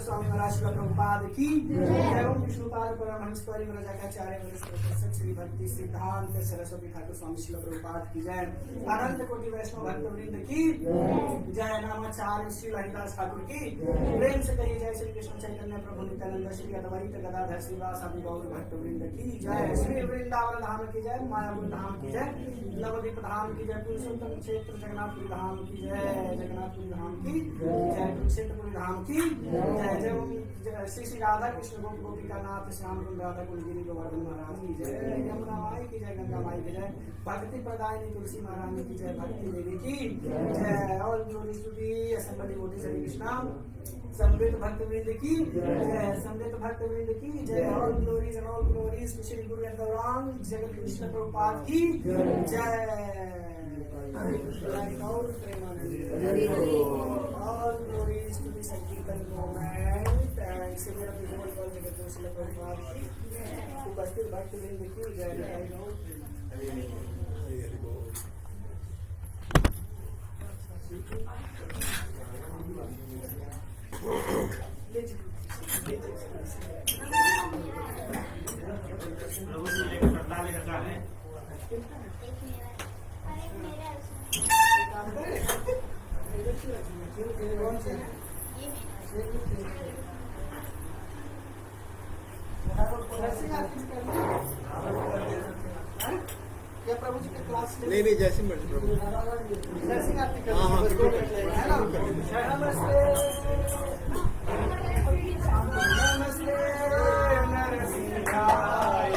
स्वामी महाराज श्रील प्रभुपाद की जय। ओम विष्णुपाद परमहंस परिव्राजकाचार्य श्री भक्ति सिद्धांत सरस्वती ठाकुर स्वामी श्रील प्रभुपाद की जय। अनंत कोटि वैष्णव भक्त वृंद की जय। नामाचार्य श्री हरिदास ठाकुर की प्रेम से कही जय। श्री कृष्ण चैतन्य प्रभु नित्यानंद श्री अद्वैत गदाधर श्रीवासादि गौर भक्त वृंद की जय। श्री वृंदावन धाम की जय। मायापुर धाम की जय। नवदीप धाम की जय। पुरुषोत्तम क्षेत्र जगन्नाथपुरी धाम की जय। जगन्नाथपुरी धाम की जय। कुरुक्षेत्रपुरी धाम की जय। जय श्री श्री राधा कृष्ण गोप गोपिका नाथ श्याम कुंड राधा कुलगिरी गोवर्धन महाराज की जय। यमुना माई की जय। गंगा माई की जय। भक्ति प्रदायिनी तुलसी महारानी की जय। भक्ति देवी की जय। और स्तुति असंबद्धि मोदी श्री कृष्णा समृद्ध भक्त वृंद की जय। समृद्ध भक्त वृंद की जय। ऑल ग्लोरीज श्री गुरु गौरांग जगत कृष्ण प्रभुपाद की जय। और Premanand all glories to the sankirtan movement and similar visual for Jagat Krishna Prabhupada की उपस्थित भक्त वृंद की जय। क्या प्रभु जी की क्लास ले? नहीं जैसी मर्जी प्रभु। जैसी आपकी कर हाँ, बस बिल्कुल। 2 मिनट लगेगा, है ना? नमस्ते नमस्ते नरसिंहाय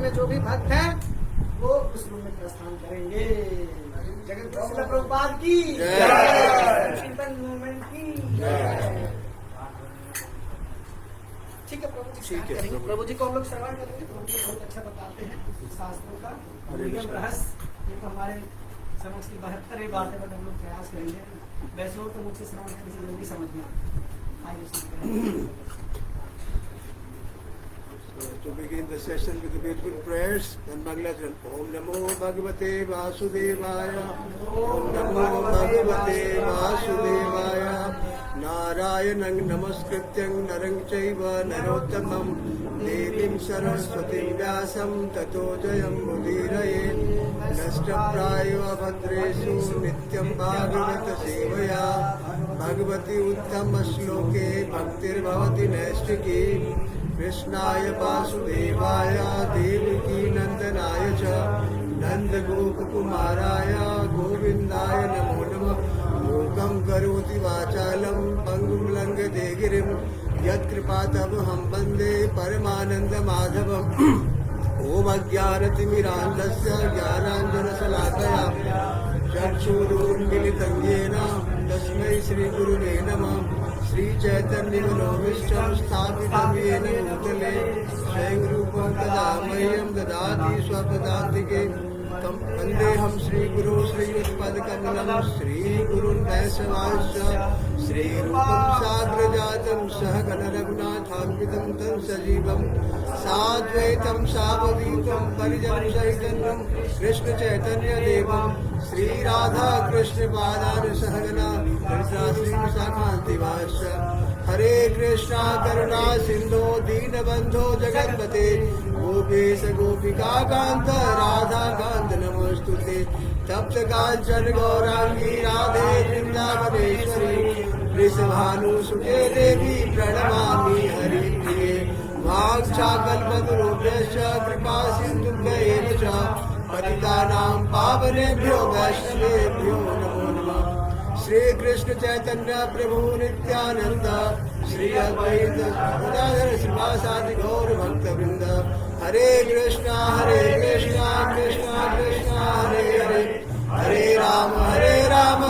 जो भी भक्त हैं वो उस रूम में प्रस्थान करेंगे। जगत प्रभुपाद की चिंतन मूवमेंट की। ठीक है प्रभु जी, ठीक है प्रभु जी को हम लोग श्रवण करेंगे। प्रभु जी बहुत अच्छा बताते हैं शास्त्रों का निगम रहस्य। ये तो हमारे समझ की 72 बातें पर हम लोग प्रयास करेंगे। वैसे हो तो मुझसे श्रवण करने से जल्दी समझ में आइए। To begin the session with the beautiful prayers and Bangladesh. Om Namo Bhagavate Vasudevaya. Om Namo Bhagavate Vasudevaya. Narayanang Namaskrityang Narang Chaiva Narottamam Devim Saraswati Vyasam Tato Jayam Mudiraye. Nashtaprayo Abhadresu Nityam Bhagavata Sevaya. Bhagavati Uttama Shloke Bhaktir Bhavati Naistiki. कृष्णाय वासुदेवाय देवकी नंदनाय च नंद गोप कुमाराय गोविंदाय नमो नमः। मूकं करोति वाचालं पंगुं लंघयते गिरिं यत्कृपातमहं वन्दे परमानंद माधवम्। ओम अज्ञानतिमिरान्धस्य ज्ञानाञ्जनशलाकया चक्षुरुन्मिलितं येन तस्मै श्रीगुरुवे नमः। श्री चैतन्य मनोभीष्टं स्थापितं येन भूतले स्वयं रूपं तदा मह्यं ददाति स्वपदान्तिके। वन्देऽहं श्रीगुरो श्रीयुतपदकमलं श्रीगुरुन् वैष्णवांश्च श्रीरूपं साग्रजातं सहगण रघुनाथान्वितं तं सजीवं साद्वैतं सावधूतं परिजनसहितं कृष्ण चैतन्य देवं श्री राधा कृष्ण पादान सहगना ललिता श्री विशाखान्तिवांश्च हरे कृष्णा करुणा सिंधु दीनबंधो जगत्पते गोपेश गोपिका कांत राधा कांत नमोस्तुते तप्त कांचन गौरांगी राधे वृंदावनेश्वरी वृषभानुसुते देवी प्रणमामि हरिप्रिये वाक्चाकल्पतरुभ्यश्च कृपा सिन्धुभ्यैव च पतितानां पावनेभ्यो वैष्णवेभ्यो नमो नमः। श्री कृष्ण चैतन्य प्रभु नित्यानंद श्री अद्वैत गदाधर श्रीवासादि गौर भक्तवृंद हरे कृष्णा कृष्णा कृष्णा हरे हरे हरे राम राम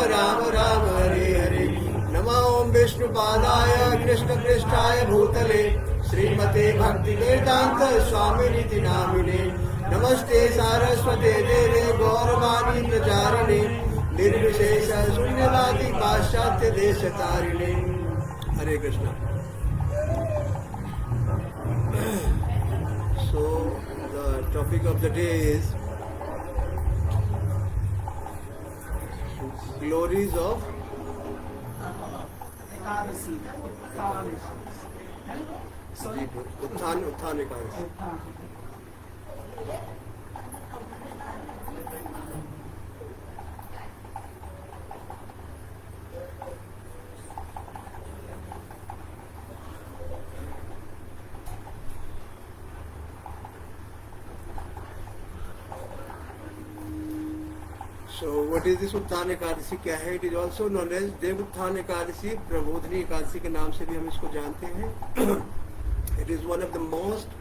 राम हरे हरे। नमो विष्णुपादाय कृष्ण पृष्ठाय भूतले श्रीमते भक्ति वेदांत स्वामिनिति नामिने नमस्ते सारस्वते देवे गौरवाणी प्रचारिणे निर्विशेष शून्यवादी पाश्चात्य देश तारिणे। हरे Krishna. So the topic of the day is glories of Ekadashi उत्थान Ekadashi. So what is this उत्थान एकादशी क्या है? It is also known as देव उत्थान एकादशी, प्रबोधनी एकादशी के नाम से भी हम इसको जानते हैं। It is one of the most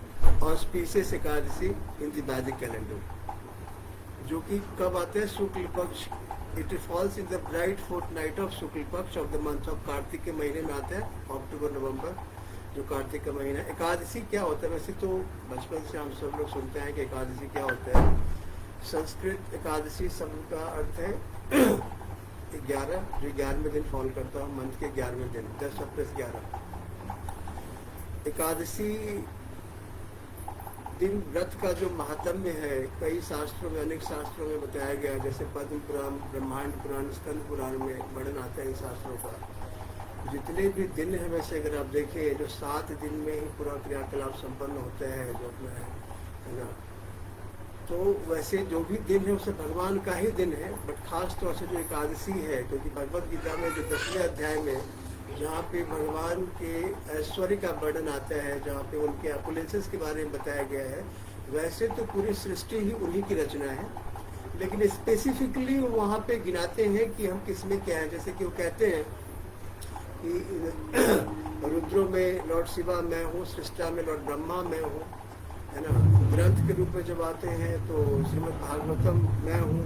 auspicious Ekadashi in the Vedic calendar, जो कि कब आते हैं? शुक्ल पक्ष। It falls in the bright fortnight of शुक्ल पक्ष of the month of Kartik के महीने में आता है, अक्टूबर नवंबर, जो कार्तिक का महीना। एकादशी क्या होता है? वैसे तो बचपन से हम सब लोग सुनते हैं कि एकादशी क्या होता है। संस्कृत एकादशी शब्द का अर्थ है 11, जो 11वें दिन फॉल करता है, मंथ के 11वें दिन, 10+11। एकादशी दिन व्रत का जो महात्म्य है, कई शास्त्रों में, अनेक शास्त्रों में बताया गया है। जैसे पद्म पुराण, ब्रह्मांड पुराण, स्कंद पुराण में वर्णन आता है इन शास्त्रों का। जितने भी दिन है, वैसे अगर आप देखें, जो 7 दिन में ही पूरा क्रियाकलाप संपन्न होता है, जो अपना है ना, तो वैसे जो भी दिन है उसे भगवान का ही दिन है। बट खास तौर से जो एकादशी है, क्योंकि भगवद गीता में जो 10वें अध्याय में जहाँ पे भगवान के ऐश्वर्य का वर्णन आता है, जहाँ पे उनके अपुलेंसेस के बारे में बताया गया है, वैसे तो पूरी सृष्टि ही उन्हीं की रचना है, लेकिन स्पेसिफिकली वहाँ पे गिनाते हैं कि हम किस में क्या है। जैसे कि वो कहते हैं कि रुद्रों में लॉर्ड शिवा मैं हूँ, सृष्टा में लॉर्ड ब्रह्मा मैं हूँ, है ना। ग्रंथ के रूप में जब आते हैं तो श्रीमद् भागवतम मैं हूँ,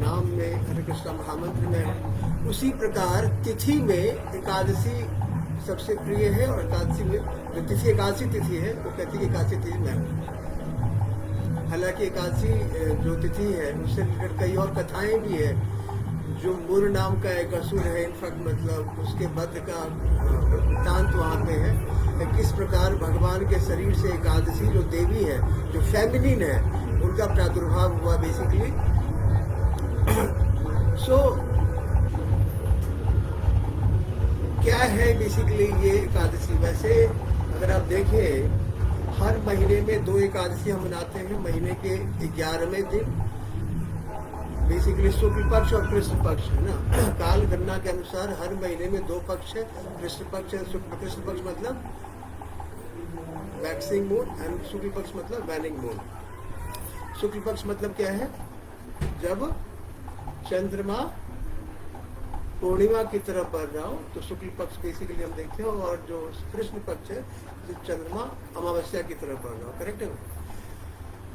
नाम में हरे कृष्णा महामंत्र में हूँ। उसी प्रकार तिथि में एकादशी सबसे प्रिय है, और एकादशी में जो तिथि एकादशी तिथि है वो कहती है एकादशी तिथि में हूँ। हालांकि एकादशी जो तिथि है उससे रिलेटेड कई और कथाएं भी है। जो मूर नाम का एक असुर है, इनफैक्ट मतलब उसके वध का वृत्तांत वहाँ पे है, किस प्रकार भगवान के शरीर से एकादशी जो देवी है, जो फेमिनिन है, उनका प्रादुर्भाव हुआ बेसिकली। सो क्या है बेसिकली ये एकादशी? वैसे अगर आप देखें, हर महीने में 2 एकादशी हम मनाते हैं। महीने के 11वें दिन बेसिकली शुक्ल पक्ष और कृष्ण पक्ष, है ना। काल गणना के अनुसार हर महीने में 2 पक्ष है, कृष्ण पक्ष है। कृष्ण पक्ष मतलब वैक्सिंग मून एंड शुक्ल पक्ष मतलब वैनिंग मून। शुक्ल पक्ष मतलब क्या है? जब चंद्रमा पूर्णिमा की तरफ बढ़ रहा हो तो शुक्ल पक्ष बेसिकली हम देखते हैं, और जो कृष्ण पक्ष है जो चंद्रमा अमावस्या की तरफ बढ़ रहा हो। करेक्ट है?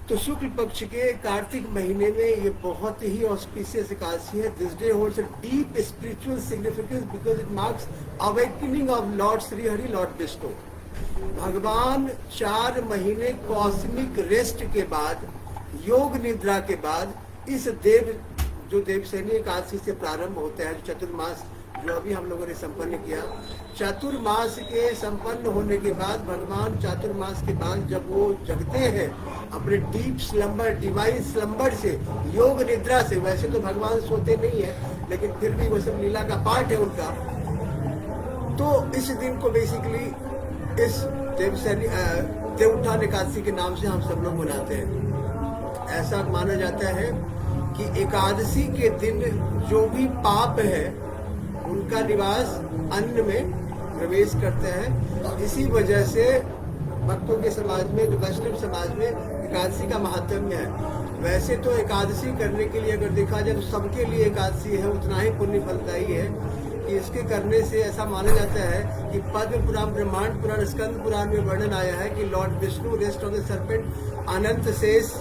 तो शुक्ल पक्ष के कार्तिक महीने में ये बहुत ही ऑस्पिशियस एकादशी है। This day holds a deep spiritual significance because it marks awakening of lord Shri Hari, Lord Vishnu. भगवान 4 महीने कॉस्मिक रेस्ट के बाद, योग निद्रा के बाद, इस जो देवसेनी एकादशी से प्रारंभ होता है, जो चतुर्मास जो अभी हम लोगों ने संपन्न किया, चतुर्मास के संपन्न होने के बाद भगवान चातुर्मास के बाद जब वो जगते हैं अपने डीप स्लम्बर, डिवाइन स्लम्बर से, योग निद्रा से, वैसे तो भगवान सोते नहीं है लेकिन फिर भी वो सब लीला का पार्ट है उनका, तो इस दिन को बेसिकली इस देवउत्थान एकादशी के नाम से हम सब लोग मनाते हैं। ऐसा माना जाता है कि एकादशी के दिन जो भी पाप है उनका निवास अन्न में प्रवेश करते हैं। इसी वजह से भक्तों के समाज में, जो वैष्णव समाज में एकादशी का महात्म्य है। वैसे तो एकादशी करने के लिए अगर देखा जाए तो सबके लिए एकादशी है उतना ही पुण्य फलदायी है कि इसके करने से ऐसा माना जाता है कि पद्म पुराण, ब्रह्मांड पुराण, स्कंद पुराण में वर्णन आया है कि lord Vishnu rest on the serpent Ananta Shesha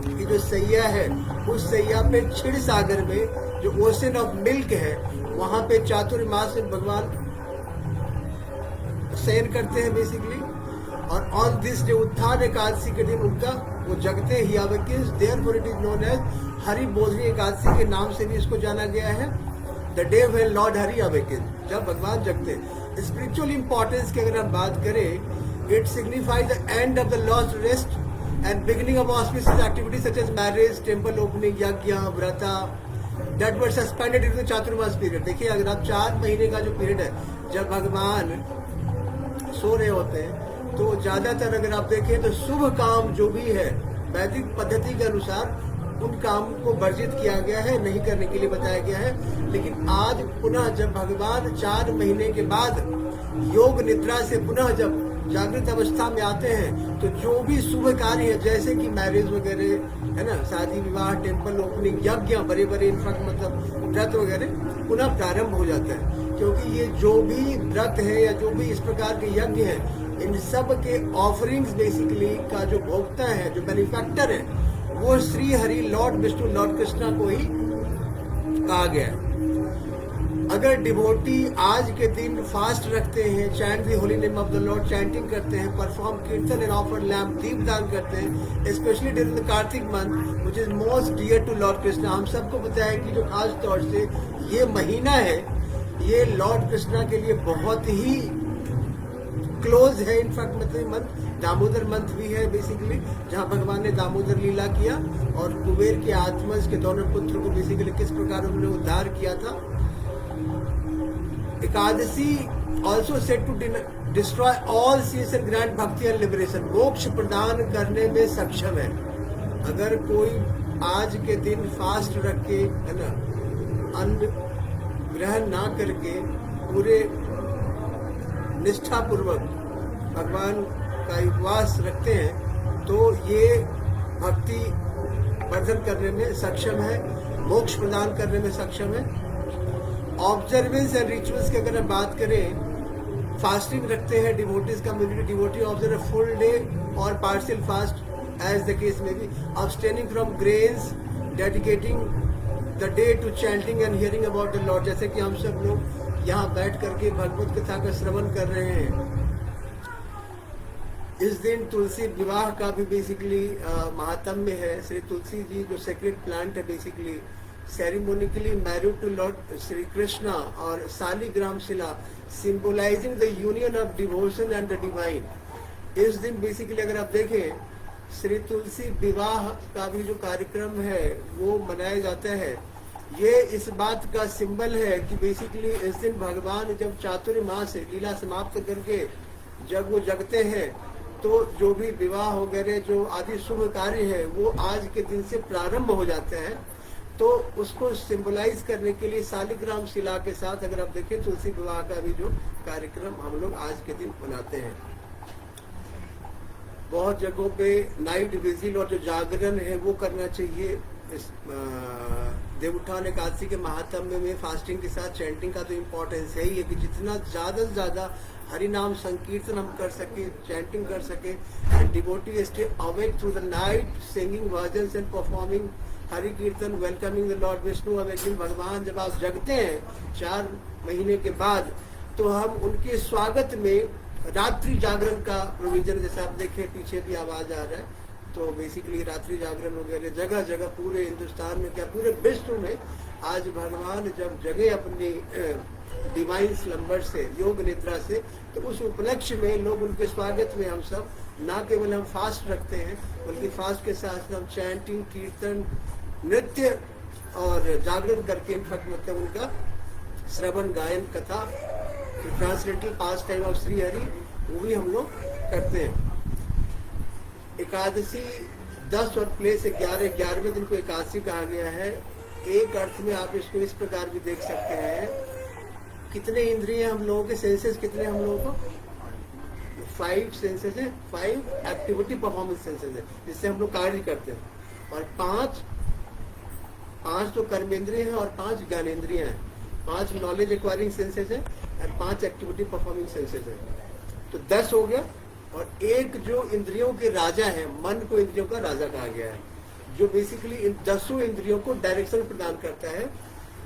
की जो सैया है उस सैया पे क्षीर सागर में जो ओशन ऑफ मिल्क है वहां पे चातुर्मास में भगवान शयन करते हैं बेसिकली। और ऑन दिस डे उत्थान एकादशी के दिन उनका वो जगते ही awakens, therefore it is known as Hari Bodhini Ekadashi के नाम से भी इसको जाना गया है। The day when lord Hari awaken, जब भगवान जगते। स्पिरिचुअल इंपॉर्टेंस की अगर हम बात करें, it signifies the end of the lost rest and beginning of auspicious activities such as marriage, temple opening, yagya, vrata that were suspended in the Chaturmas period. देखिए अगर आप 4 महीने का जो पीरियड है जब भगवान सो रहे होते हैं तो ज्यादातर अगर आप देखें तो शुभ काम जो भी है वैदिक पद्धति के अनुसार उन काम को वर्जित किया गया है, नहीं करने के लिए बताया गया है। लेकिन आज पुनः जब भगवान 4 महीने के बाद योग निद्रा से पुनः जब जागृत अवस्था में आते हैं तो जो भी शुभ कार्य है जैसे कि मैरिज वगैरह है ना, शादी विवाह, टेम्पल ओपनिंग, यज्ञ, बड़े बड़े इनफैक्ट मतलब व्रत वगैरह पुनः प्रारंभ हो जाता है। क्योंकि ये जो भी व्रत है या जो भी इस प्रकार के यज्ञ है इन सब के ऑफरिंग्स बेसिकली का जो भोक्ता है, जो बेनिफैक्टर है, वो श्री हरि लॉर्ड विष्णु लॉर्ड कृष्णा को ही कहा गया है। अगर डिवोटी आज के दिन फास्ट रखते हैं, chant the holy name of the Lord, chanting करते हैं, परफॉर्म कीर्तन एंड ऑफर लैम्प, दीप दान करते हैं, specially during the Kartik month which is most dear to lord Krishna. हम सबको पता है कि जो खास तौर से ये महीना है ये लॉर्ड कृष्णा के लिए बहुत ही क्लोज है। इनफैक्ट मतलब मंथ दामोदर मंथ भी है बेसिकली, जहां भगवान ने दामोदर लीला किया और कुबेर के आत्मज के दोनों पुत्र को बेसिकली किस प्रकार उन्होंने उद्धार किया था। Ekadashi also set to destroy all sins and grand bhakti and liberation, मोक्ष प्रदान करने में सक्षम है। अगर कोई आज के दिन फास्ट रख के है ना, अन्न ग्रहण ना करके पूरे निष्ठा पूर्वक भगवान का उपवास रखते हैं तो ये भक्ति वर्धन करने में सक्षम है, मोक्ष प्रदान करने में सक्षम है। ऑब्जर्वेंस एंड रिचुअल्स की अगर हम बात करें, फास्टिंग रखते हैं devotees community, devotee observe a full day और partial fast as the case में भी, abstaining from grains, dedicating the day to chanting and hearing about the lord. जैसे कि हम सब लोग यहाँ बैठ करके भगवत कथा का श्रवण कर रहे हैं। इस दिन तुलसी विवाह का भी बेसिकली महात्म्य है। श्री तुलसी जी जो सेक्रेड प्लांट है basically ceremonially married to lord Shri Krishna और Saligram shila symbolising the union of devotion and the divine. इस दिन बेसिकली अगर आप देखें श्री तुलसी विवाह का भी जो कार्यक्रम है वो मनाया जाता है। ये इस बात का सिंबल है कि बेसिकली इस दिन भगवान जब चातुर्मास लीला समाप्त करके जब वो जगते हैं तो जो भी विवाह वगैरह जो आदि शुभ कार्य है वो आज के दिन से प्रारंभ हो जाते हैं। तो उसको सिंबलाइज करने के लिए सालिग्राम शिला के साथ अगर आप देखें तुलसी विवाह का भी जो कार्यक्रम हम लोग आज के दिन मनाते हैं। बहुत जगहों पे नाइट विजिल और जो जागरण है वो करना चाहिए। इस देवउत्थान एकादशी के महात्म्य में फास्टिंग के साथ चैंटिंग का तो इम्पोर्टेंस है ही है कि जितना ज्यादा से ज्यादा हरि नाम संकीर्तन हम कर सके, चैंटिंग कर सके, devotee stay awake through the night singing bhajans and performing Hari kirtan, welcoming the lord Vishnu awakening. भगवान जब आप जगते हैं 4 महीने के बाद तो हम उनके स्वागत में रात्रि जागरण का प्रोविजन, जैसे आप देखें पीछे भी आवाज आ रहा है, तो बेसिकली रात्रि जागरण वगैरह जगह जगह पूरे हिंदुस्तान में क्या पूरे विश्व में आज भगवान जब जगे अपनी डिवाइन स्लम्बर से, योग निद्रा से, तो उस उपलक्ष्य में लोग उनके स्वागत में हम सब न केवल हम फास्ट रखते हैं बल्कि फास्ट के साथ हम चैंटिंग, कीर्तन, नृत्य और जागरण करके इनफैक्ट मतलब उनका श्रवण, गायन, कथा ट्रांसलेटल पास टाइम ऑफ श्री हरि, वो भी हम लोग करते हैं। एकादशी 10 और प्लेस 11, 11वें दिन को एकादशी कहा गया है। एक अर्थ में आप इसको इस प्रकार भी देख सकते हैं, कितने इंद्रिय हम लोगों के, सेंसेस कितने हम लोगों को, 5 सेंसेस है, 5 एक्टिविटी परफॉर्मेंस सेंसेस है जिससे हम लोग कार्य करते हैं, और 5 तो कर्मेंद्रिय है और 5 ज्ञानेंद्रिय हैं, 5 नॉलेज एक्वायरिंग सेंसेस है और 5 एक्टिविटी परफॉर्मिंग सेंसेस है। तो 10 हो गया। और एक जो इंद्रियों के राजा है, मन को इंद्रियों का राजा कहा गया है, जो बेसिकली इन 10 इंद्रियों को डायरेक्शन प्रदान करता है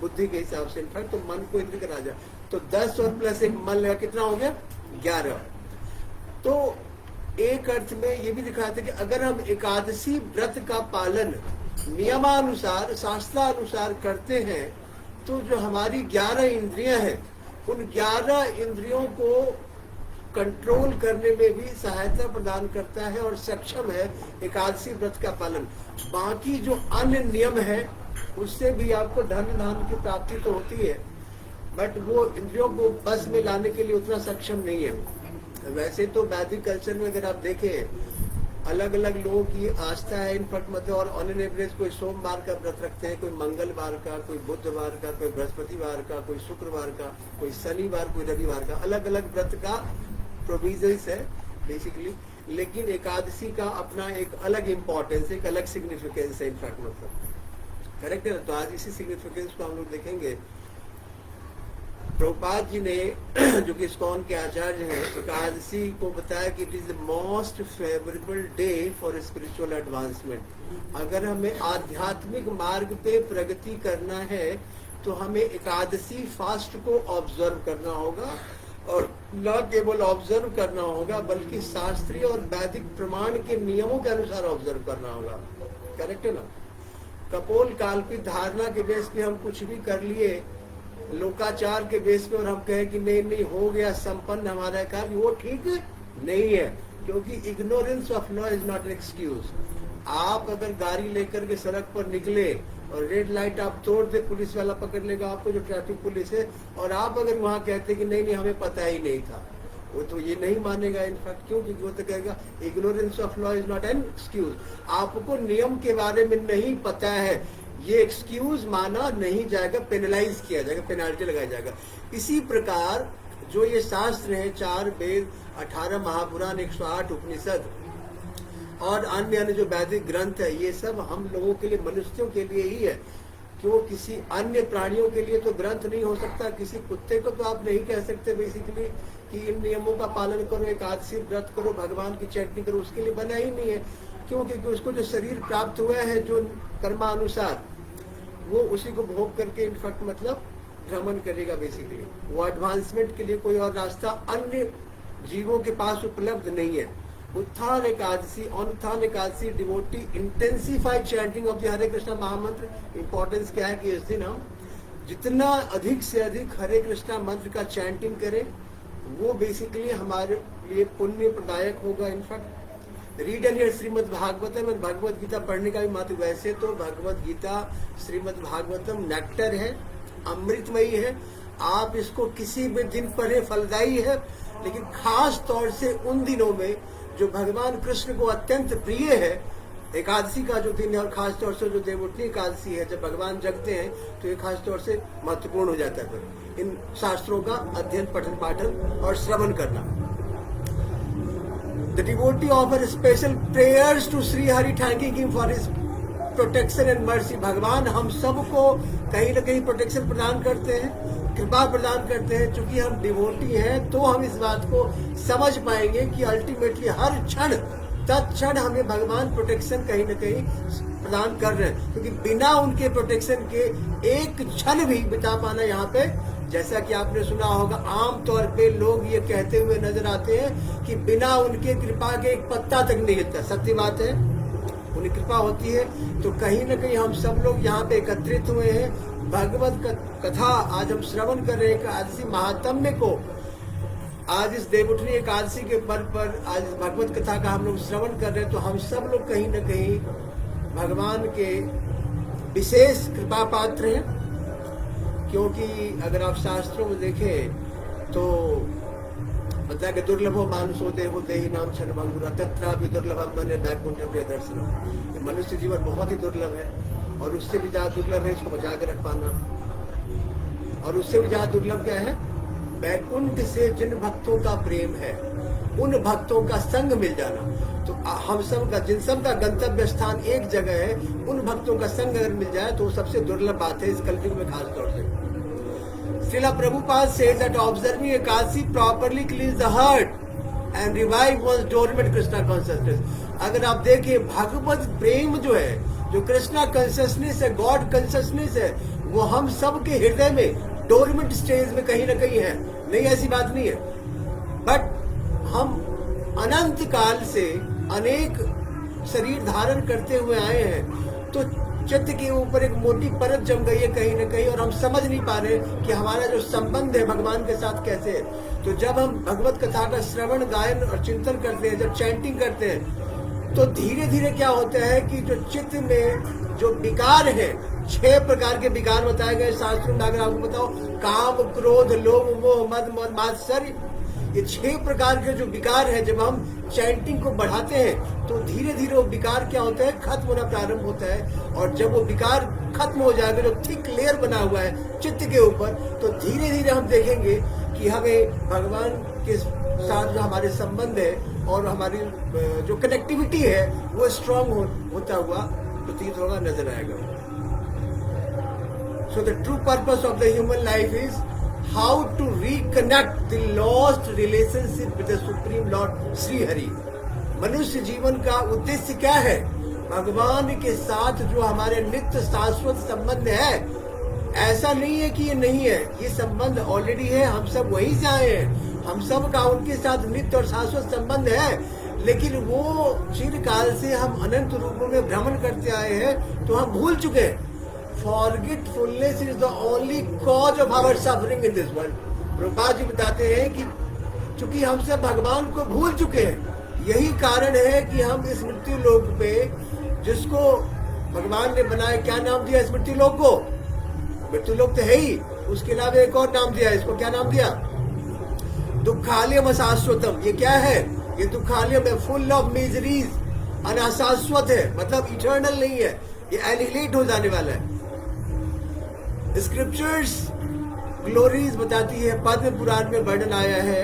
बुद्धि के हिसाब से। इनफैक्ट तो मन को इंद्रिय का राजा, तो 10 और प्लस 1 मन लगा कितना हो गया, 11। तो एक अर्थ में ये भी दिखाते कि अगर हम एकादशी व्रत का पालन नियमानुसार, शास्त्रानुसार करते हैं, तो जो हमारी 11 इंद्रियां हैं, उन 11 इंद्रियों को कंट्रोल करने में भी सहायता प्रदान करता है और सक्षम है एकादशी व्रत का पालन। बाकी जो अन्य नियम है उससे भी आपको धन धान की प्राप्ति तो होती है, बट वो इंद्रियों को बस में लाने के लिए उतना सक्षम नहीं है। वैसे तो वैदिक कल्चर में अगर आप देखें, अलग अलग लोगों की आस्था है इनफैक्ट, मतलब और ऑन एन एवरेज कोई सोमवार का व्रत रखते हैं, कोई मंगलवार का, कोई बुधवार का, कोई बृहस्पतिवार का, कोई शुक्रवार का, कोई शनिवार, कोई रविवार का, अलग अलग व्रत का प्रोविजंस है बेसिकली। लेकिन एकादशी का अपना एक अलग इम्पोर्टेंस, एक अलग सिग्निफिकेंस है इनफैक्ट, मतलब करेक्ट है। तो आज इसी सिग्निफिकेंस को हम लोग देखेंगे। प्रभुपाद जी ने जो कि इस्कॉन के आचार्य हैं, एकादशी को बताया कि it is the most favourable day for spiritual advancement. अगर हमें आध्यात्मिक मार्ग पे प्रगति करना है तो हमें एकादशी फास्ट को ऑब्जर्व करना होगा, और न केवल ऑब्जर्व करना होगा बल्कि शास्त्रीय और वैदिक प्रमाण के नियमों के अनुसार ऑब्जर्व करना होगा। करेक्ट है ना। कपोल काल्पित धारणा के बेस पे हम कुछ भी कर लिए, लोकाचार के बेस पे, और हम कहें कि नहीं नहीं हो गया संपन्न हमारा कार्य, वो ठीक नहीं है, क्योंकि ignorance of law is not an excuse. आप अगर गाड़ी लेकर के सड़क पर निकले और रेड लाइट आप तोड़ दे, पुलिस वाला पकड़ लेगा आपको, जो ट्रैफिक पुलिस है, और आप अगर वहां कहते कि नहीं नहीं हमें पता ही नहीं था, वो तो ये नहीं मानेगा इनफैक्ट। क्यों? क्योंकि वो तो कहेगा ignorance of law is not an excuse. आपको नियम के बारे में नहीं पता है, ये एक्सक्यूज माना नहीं जाएगा, पेनलाइज किया जाएगा, पेनाल्टी लगाया जाएगा। इसी प्रकार जो ये शास्त्र है, 4 वेद, 18 महापुराण, 108 उपनिषद और अन्य जो वैदिक ग्रंथ है, ये सब हम लोगों के लिए, मनुष्यों के लिए ही है। क्यों? किसी अन्य प्राणियों के लिए तो ग्रंथ नहीं हो सकता। किसी कुत्ते को तो आप नहीं कह सकते बेसिकली कि इन नियमों का पालन करो, एकादशी व्रत करो, भगवान की चैंटिंग करो, उसके लिए बना ही नहीं है। क्यों? क्योंकि उसको जो शरीर प्राप्त हुआ है जो कर्मानुसार, वो उसी को भोग करके इनफैक्ट मतलब भ्रमण करेगा बेसिकली। वो एडवांसमेंट के लिए कोई और रास्ता अन्य जीवों के पास उपलब्ध नहीं है। उत्थान Ekadashi, on Utthana Ekadashi devotee intensify chanting of the Hare Krishna mahamantra. Importance क्या है कि इस दिन हम जितना अधिक से अधिक हरे कृष्णा मंत्र का चैंटिंग करें, वो बेसिकली हमारे लिए पुण्य प्रदायक होगा। In fact read and hear Srimad Bhagavatam, Bhagavad Gita पढ़ने का भी महत्व। वैसे तो भगवत गीता, श्रीमद् भागवतम नेक्टर है, अमृतमयी है, आप इसको किसी भी दिन पढ़े फलदायी है। लेकिन खास तौर से उन दिनों में जो भगवान कृष्ण को अत्यंत प्रिय है, एकादशी का जो दिन है, और खास तौर से जो देवोत्तनी एकादशी है, जब भगवान जगते हैं, तो ये खास तौर से महत्वपूर्ण हो जाता है इन शास्त्रों का अध्ययन, पठन पाठन और श्रवण करना। The devotee offers special prayers to Sri Hari, thanking him for his protection and mercy। भगवान हम सबको कहीं न कहीं प्रोटेक्शन प्रदान करते हैं, कृपा प्रदान करते हैं। चूंकि हम डिवोटी हैं तो हम इस बात को समझ पाएंगे कि अल्टीमेटली हर क्षण तत्क्षण हमें भगवान प्रोटेक्शन कहीं न कहीं प्रदान कर रहे हैं। क्योंकि बिना उनके प्रोटेक्शन के एक क्षण भी बिता पाना यहाँ पे, जैसा कि आपने सुना होगा, आमतौर पे लोग ये कहते हुए नजर आते हैं कि बिना उनके कृपा के एक पत्ता तक नहीं हिलता। सत्य बात है, उनकी कृपा होती है। तो कहीं न कहीं हम सब लोग यहाँ पे एकत्रित हुए हैं, भगवत कथा आज हम श्रवण कर रहे हैं। एकादशी महात्म्य को आज इस देवउठनी एकादशी के पर्व पर आज भगवत कथा का हम लोग श्रवण कर रहे हैं। तो हम सब लोग कहीं न कहीं भगवान के विशेष कृपा पात्र हैं। क्योंकि अगर आप शास्त्रों में देखें तो बताया कि दुर्लभो मानुषो देहो देहि नाम क्षणभंगुरा तत्रा भी दुर्लभम मने वैकुंठ प्रिय दर्शनम। ये मनुष्य जीवन बहुत ही दुर्लभ है, और उससे भी ज्यादा दुर्लभ है इसको बचा के रख पाना, और उससे भी ज्यादा दुर्लभ क्या है? वैकुंठ से जिन भक्तों का प्रेम है, उन भक्तों का संग मिल जाना। तो हम सब का, जिन सब का गंतव्य स्थान एक जगह है, उन भक्तों का संग अगर मिल जाए तो सबसे दुर्लभ बात है इस कलयुग में, खास तौर से। Srila Prabhupada says that observing Ekadasi properly cleans the heart and revive one's dormant Krishna consciousness। अगर आप देखिए भगवत प्रेम जो है, जो कृष्णा कॉन्शियसनेस है, गॉड कॉन्शियसनेस है, वो हम सब के हृदय में डोरमेंट स्टेज में कहीं ना कहीं है। नहीं, ऐसी बात नहीं है, बट हम अनंत काल से अनेक शरीर धारण करते हुए आए हैं, तो चित्त के ऊपर एक मोटी परत जम गई है कहीं न कहीं, और हम समझ नहीं पा रहे कि हमारा जो संबंध है भगवान के साथ कैसे है। तो जब हम भगवत कथा का श्रवण, गायन और चिंतन करते हैं, जब चैंटिंग करते हैं, तो धीरे धीरे क्या होता है कि जो चित्त में जो विकार है, 6 प्रकार के विकार बताए गए शास्त्रों में, अगर आपको बताओ, काम, क्रोध, लोभ, मोह, मद, मात्सर्य, ये 6 प्रकार के जो विकार है, जब हम चैंटिंग को बढ़ाते हैं तो धीरे धीरे वो विकार क्या होता है, खत्म होना प्रारंभ होता है। और जब वो विकार खत्म हो जाएगा, जो थिक लेयर बना हुआ है चित्त के ऊपर, तो धीरे धीरे हम देखेंगे कि हमें भगवान के साथ जो हमारे संबंध है और हमारी जो कनेक्टिविटी है वो स्ट्रांग होता हुआ प्रतीत होगा, नजर आएगा। So the true purpose of the human life is how to reconnect the lost relationship with the supreme lord Shri Hari. मनुष्य जीवन का उद्देश्य क्या है? भगवान के साथ जो हमारे नित्य शाश्वत संबंध है, ऐसा नहीं है कि ये नहीं है, ये संबंध ऑलरेडी है, हम सब वहीं से आए हैं, हम सब का उनके साथ नित्य और शाश्वत संबंध है, लेकिन वो चिरकाल से हम अनंत रूपों में भ्रमण करते आए हैं, तो हम भूल चुके हैं। Forgetfulness is the only cause of our suffering in this world। Prabhupada ji बताते हैं कि चूंकि हम सब भगवान को भूल चुके हैं, यही कारण है कि हम इस मृत्यु लोक पे, जिसको भगवान ने बनाया, क्या नाम दिया इस मृत्यु लोक को? मृत्यु लोक तो है ही, उसके अलावा एक और नाम दिया, इसको क्या नाम दिया? दुखालयम अशाश्वतम। ये क्या है? ये दुखालयम है, फुल ऑफ मिजरीज, अनाशाश्वत है, मतलब इटर्नल नहीं है, ये एनिहिलेट हो जाने वाला है। स्क्रिप्चर्स ग्लोरीज बताती है, पद्म पुराण में वर्णन आया है,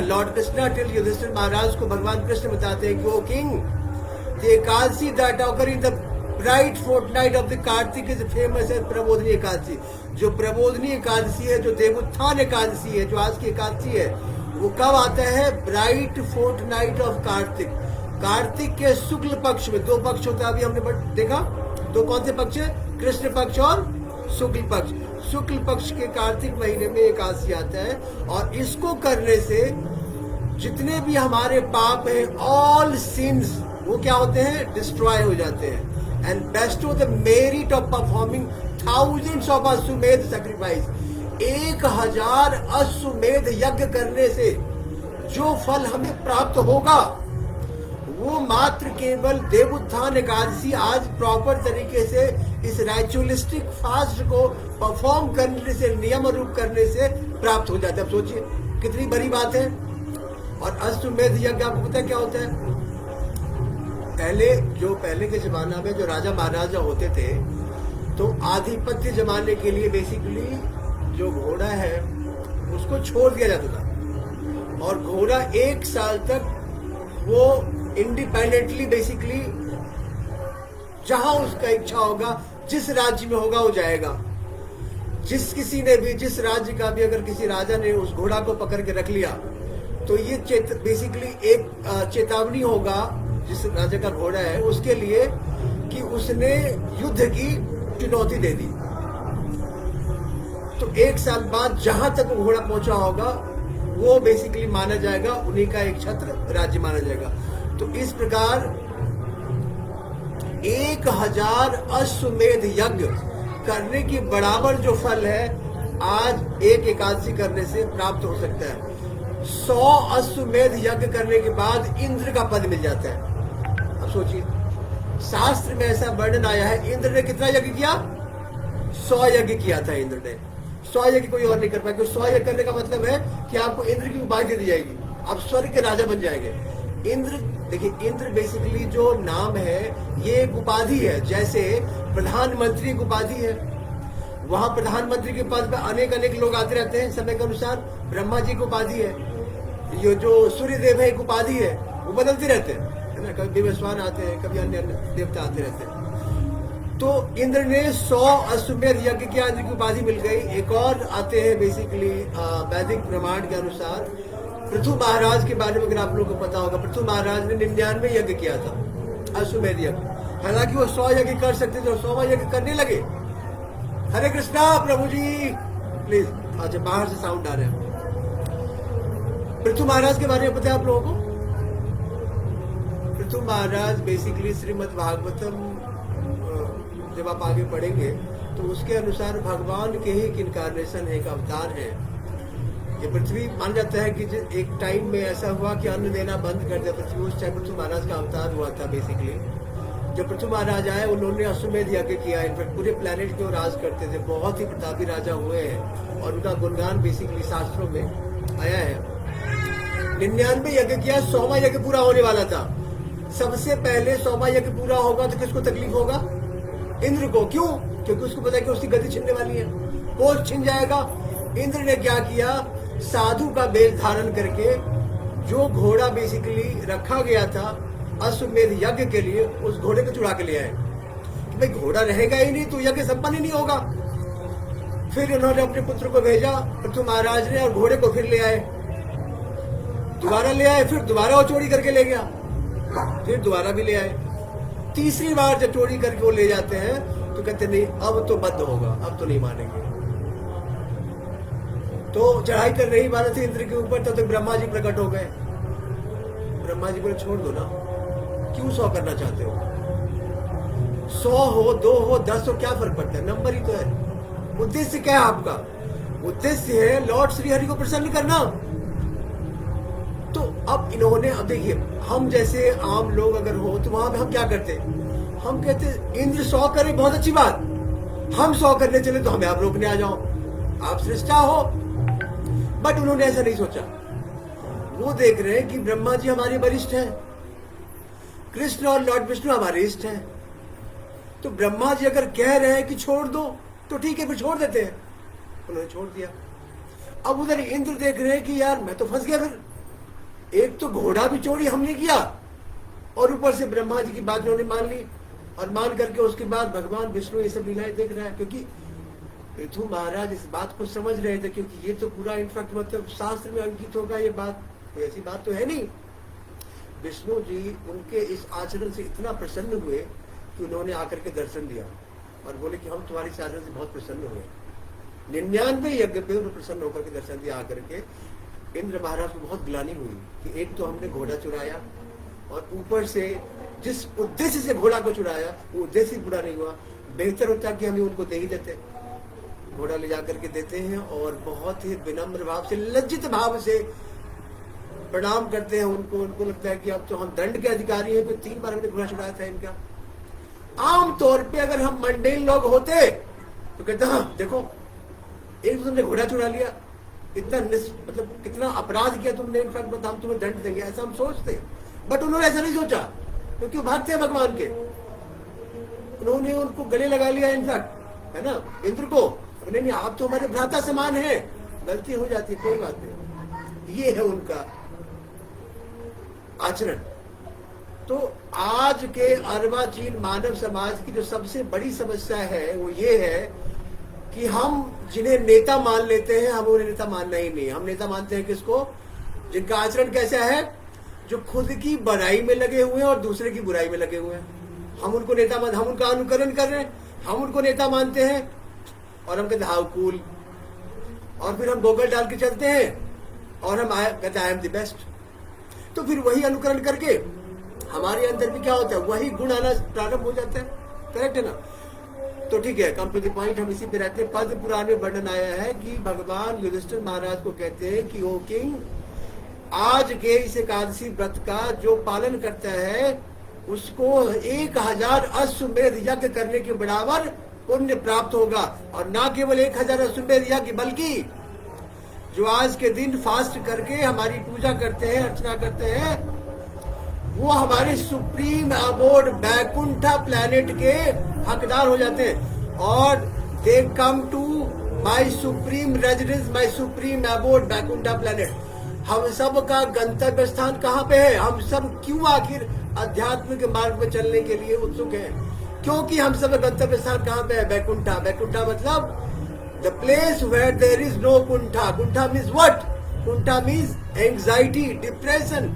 लॉर्ड कृष्णा टिल युधिष्ठिर महाराज को भगवान कृष्ण बताते हैं कि O king, the Ekadashi that occur in the bright fortnight of the Kartik is famous as Prabodhini Ekadashi. जो प्रबोधनी एकादशी है, जो देवोत्थान एकादशी है, जो आज की एकादशी है, वो कब आता है? Bright fortnight of Kartik. Kartik के शुक्ल पक्ष में 2 पक्ष होता है, अभी हमने देखा 2 कौन से पक्ष है? कृष्ण पक्ष और शुक्ल पक्ष। शुक्ल पक्ष के कार्तिक महीने में एकादशी आता है, और इसको करने से जितने भी हमारे पाप हैं, ऑल सिंस, वो क्या होते हैं? डिस्ट्रॉय हो जाते हैं। And Bairstow the merit of performing thousands of अश्वमेध सैक्रिफाइस। 1000 अश्वमेध यज्ञ करने से जो फल हमें प्राप्त होगा, वो मात्र केवल देवोत्थान एकादशी आज प्रॉपर तरीके से इस राइचुअलिस्टिक फास्ट को परफॉर्म करने से, नियम रूप करने से प्राप्त हो जाता है। अब सोचिए कितनी बड़ी बात है। और अश्वमेध यज्ञ आपको पता क्या होता है? पहले के जमाना में जो राजा महाराजा होते थे, तो आधिपत्य जमाने के लिए बेसिकली जो घोड़ा है उसको छोड़ दिया जाता था, और घोड़ा 1 साल तक वो इंडिपेंडेंटली बेसिकली जहां उसका इच्छा होगा, जिस राज्य में होगा वो जाएगा। जिस राज्य का भी अगर किसी राजा ने उस घोड़ा को पकड़ के रख लिया, तो ये बेसिकली एक चेतावनी होगा जिस राजा का घोड़ा है उसके लिए कि उसने युद्ध की चुनौती दे दी। तो 1 साल बाद जहां तक वो घोड़ा पहुंचा होगा, वो बेसिकली माना जाएगा, उन्हीं का एक छत्र राज्य माना जाएगा। तो इस प्रकार 1000 अश्वमेध यज्ञ करने की बराबर जो फल है, आज एक एकादशी करने से प्राप्त हो सकता है। 100 अश्वमेध यज्ञ करने के बाद इंद्र का पद मिल जाता है। अब सोचिए, शास्त्र में ऐसा वर्णन आया है, इंद्र ने कितना यज्ञ किया? 100 यज्ञ किया था इंद्र ने। 100 यज्ञ कोई और नहीं कर पाएगा। 100 यज्ञ करने का मतलब है कि आपको इंद्र की उपाधि दी जाएगी, आप स्वर्ग के राजा बन जाएंगे। इंद्र, देखिए इंद्र बेसिकली जो नाम है ये एक उपाधि है, जैसे प्रधानमंत्री एक उपाधि है। वहां प्रधानमंत्री के पद पर अनेक अनेक लोग आते रहते हैं समय के अनुसार। ब्रह्मा जी की उपाधि है, ये जो सूर्य देव है एक उपाधि है, वो बदलते रहते हैं, है ना। कभी देवस्वान आते हैं, कभी अन्य देवता आते रहते हैं। तो इंद्र ने 100 अश्वमेध यज्ञ किया, इंद्र की उपाधि मिल गई। एक और आते हैं बेसिकली वैदिक प्रमाण के अनुसार, पृथु महाराज के बारे में अगर आप लोगों को पता होगा, पृथु महाराज ने 99 यज्ञ किया था, अश्वमेध यज्ञ। हालांकि वो 100 यज्ञ कर सकते थे और 100वां यज्ञ करने लगे। हरे कृष्णा प्रभु जी, प्लीज। अच्छा, बाहर से साउंड आ रहे हैं। पृथु महाराज के बारे में पता है आप लोगों को? पृथु महाराज बेसिकली श्रीमद् भागवतम जब आप आगे पढ़ेंगे तो उसके अनुसार भगवान के ही एक इनकारनेशन है, एक अवतार है। ये पृथ्वी मान जाता है कि एक टाइम में ऐसा हुआ कि अन्न देना बंद कर दिया पृथ्वी, उस टाइम पृथु महाराज का अवतार हुआ था बेसिकली। जब पृथु महाराज आए उन्होंने अश्वमेध यज्ञ किया, इनफैक्ट पूरे प्लेनेट पे वो राज करते थे, बहुत ही प्रतापी राजा हुए हैं और उनका गुणगान बेसिकली शास्त्रों में आया है। 99 यज्ञ किया, 100वां यज्ञ पूरा होने वाला था। सबसे पहले 100वां यज्ञ पूरा होगा तो किसको तकलीफ होगा? इंद्र को। क्यों? क्योंकि उसको पता है कि उसकी गति छिनने वाली है, पोस्ट छिन जाएगा। इंद्र ने क्या किया, साधु का वेश धारण करके जो घोड़ा बेसिकली रखा गया था अश्वमेध यज्ञ के लिए, उस घोड़े को चुरा के ले आए। तो भाई घोड़ा रहेगा ही नहीं तो यज्ञ संपन्न ही नहीं होगा। फिर उन्होंने अपने पुत्र को भेजा पृथु महाराज ने, और घोड़े को फिर ले आए, दोबारा ले आए, फिर दोबारा वो चोरी करके ले गया, फिर दोबारा भी ले आए। तीसरी बार जब चोरी करके वो ले जाते हैं तो कहते नहीं अब तो बंद होगा, अब तो नहीं मानेंगे। तो चढ़ाई कर रही बात थी इंद्र के ऊपर, तब तक ब्रह्मा जी प्रकट हो गए। ब्रह्मा जी बोले छोड़ दो ना, क्यों 100 करना चाहते हो? 100 हो, 2 हो, 10 हो, क्या फर्क पड़ता है, नंबर ही तो है। उद्देश्य क्या है आपका? उद्देश्य है लॉर्ड श्री हरि को प्रसन्न करना। तो अब इन्होंने, अब देखिए हम जैसे आम लोग अगर हो तो वहां पे हम क्या करते, हम कहते इंद्र 100 करे बहुत अच्छी बात, हम 100 करने चले तो हमें आप रोकने आ जाओ, आप सृष्टा हो। बट उन्होंने ऐसा नहीं सोचा। वो देख रहे हैं कि ब्रह्मा जी हमारे वरिष्ठ हैं, कृष्ण और लॉर्ड विष्णु हमारे इष्ट हैं। तो ब्रह्मा जी अगर कह रहे हैं कि छोड़ दो तो ठीक है, फिर छोड़ देते हैं। उन्होंने छोड़ दिया। अब उधर इंद्र देख रहे हैं कि यार मैं तो फंस गया। फिर एक तो घोड़ा भी चोरी हमने किया और ऊपर से ब्रह्मा जी की बात उन्होंने मान ली, और मान करके उसके बाद भगवान विष्णु ये सब लीलाएं देख रहा है। क्योंकि पृथु महाराज इस बात को समझ रहे थे, क्योंकि ये तो पूरा इनफैक्ट मतलब शास्त्र में अंकित होगा ये बात, ऐसी बात तो है नहीं। विष्णु जी उनके इस आचरण से इतना प्रसन्न हुए कि उन्होंने आकर के दर्शन दिया और बोले कि हम तुम्हारी आचरण से बहुत प्रसन्न हुए। 99 यज्ञ पे उन्होंने प्रसन्न होकर के दर्शन दिया आकर के। इंद्र महाराज को बहुत ग्लानि हुई कि एक तो हमने घोड़ा चुराया और ऊपर से जिस उद्देश्य से घोड़ा को चुराया वो उद्देश्य पूरा नहीं हुआ। बेहतर होता कि हमें उनको दे ही देते, घोड़ा ले जाकर के देते हैं और बहुत ही विनम्र भाव से, लज्जित भाव से प्रणाम करते हैं उनको। उनको लगता है कि अब तो हम दंड के अधिकारी हैं, तो 3 बार हमने घोड़ा चुराया था इनका। आम तौर पे अगर हम मंडेन लोग होते तो कहते हाँ देखो एक तुमने घोड़ा चुरा लिया, इतना मतलब कितना अपराध किया तुमने, इनफैक्ट हम तुम्हें दंड देंगे, ऐसा हम सोचते। बट उन्होंने ऐसा नहीं सोचा, क्योंकि भागते हैं भगवान के। उन्होंने उनको गले लगा लिया इनफैक्ट, है ना, इंद्र को। नहीं आप तो हमारे भ्राता समान है, गलती हो जाती है, कोई बात नहीं। ये है उनका आचरण। तो आज के अर्वाचीन मानव समाज की जो सबसे बड़ी समस्या है वो ये है कि हम जिन्हें नेता मान लेते हैं, हम उन्हें नेता मानना ही नहीं। हम नेता मानते हैं किसको? जिनका आचरण कैसा है, जो खुद की बड़ाई में लगे हुए हैं और दूसरे की बुराई में लगे हुए हैं। हम उनको नेता मान, हम उनका अनुकरण कर रहे हैं, हम उनको नेता मानते हैं और हम कहते हाउ कूल, और फिर हम गोगल डाल के चलते हैं और हम कहते आई एम द बेस्ट। तो फिर वही अनुकरण करके हमारे अंदर भी क्या होता है, वही गुण आना प्रारंभ हो जाता है। करेक्ट है ना? तो ठीक है, कम टू द पॉइंट, हम इसी पे रहते हैं। पद्म पुराण में वर्णन आया है कि भगवान युधिष्ठिर महाराज को कहते हैं कि ओ किंग, आज के इस एकादशी व्रत का जो पालन करता है उसको 1000 अश्वमेध यज्ञ करने के बराबर पुण्य प्राप्त होगा। और ना केवल 1000 अश्वमेध यज्ञ, बल्कि जो आज के दिन फास्ट करके हमारी पूजा करते हैं, अर्चना करते हैं, वो हमारे सुप्रीम अबोर्ड बैकुंठा प्लैनेट के हकदार हो जाते हैं। और they come to my supreme residence, my supreme abode Vaikuntha planet. हम सब का गंतव्य स्थान कहाँ पे है? हम सब क्यों आखिर अध्यात्म के मार्ग में चलने के लिए उत्सुक हैं? क्योंकि हम सब का गंतव्य स्थान कहाँ पे है? बैकुंठा। बैकुंठा मतलब the place where there is no kuntha. Kuntha means what? Kuntha means anxiety, depression.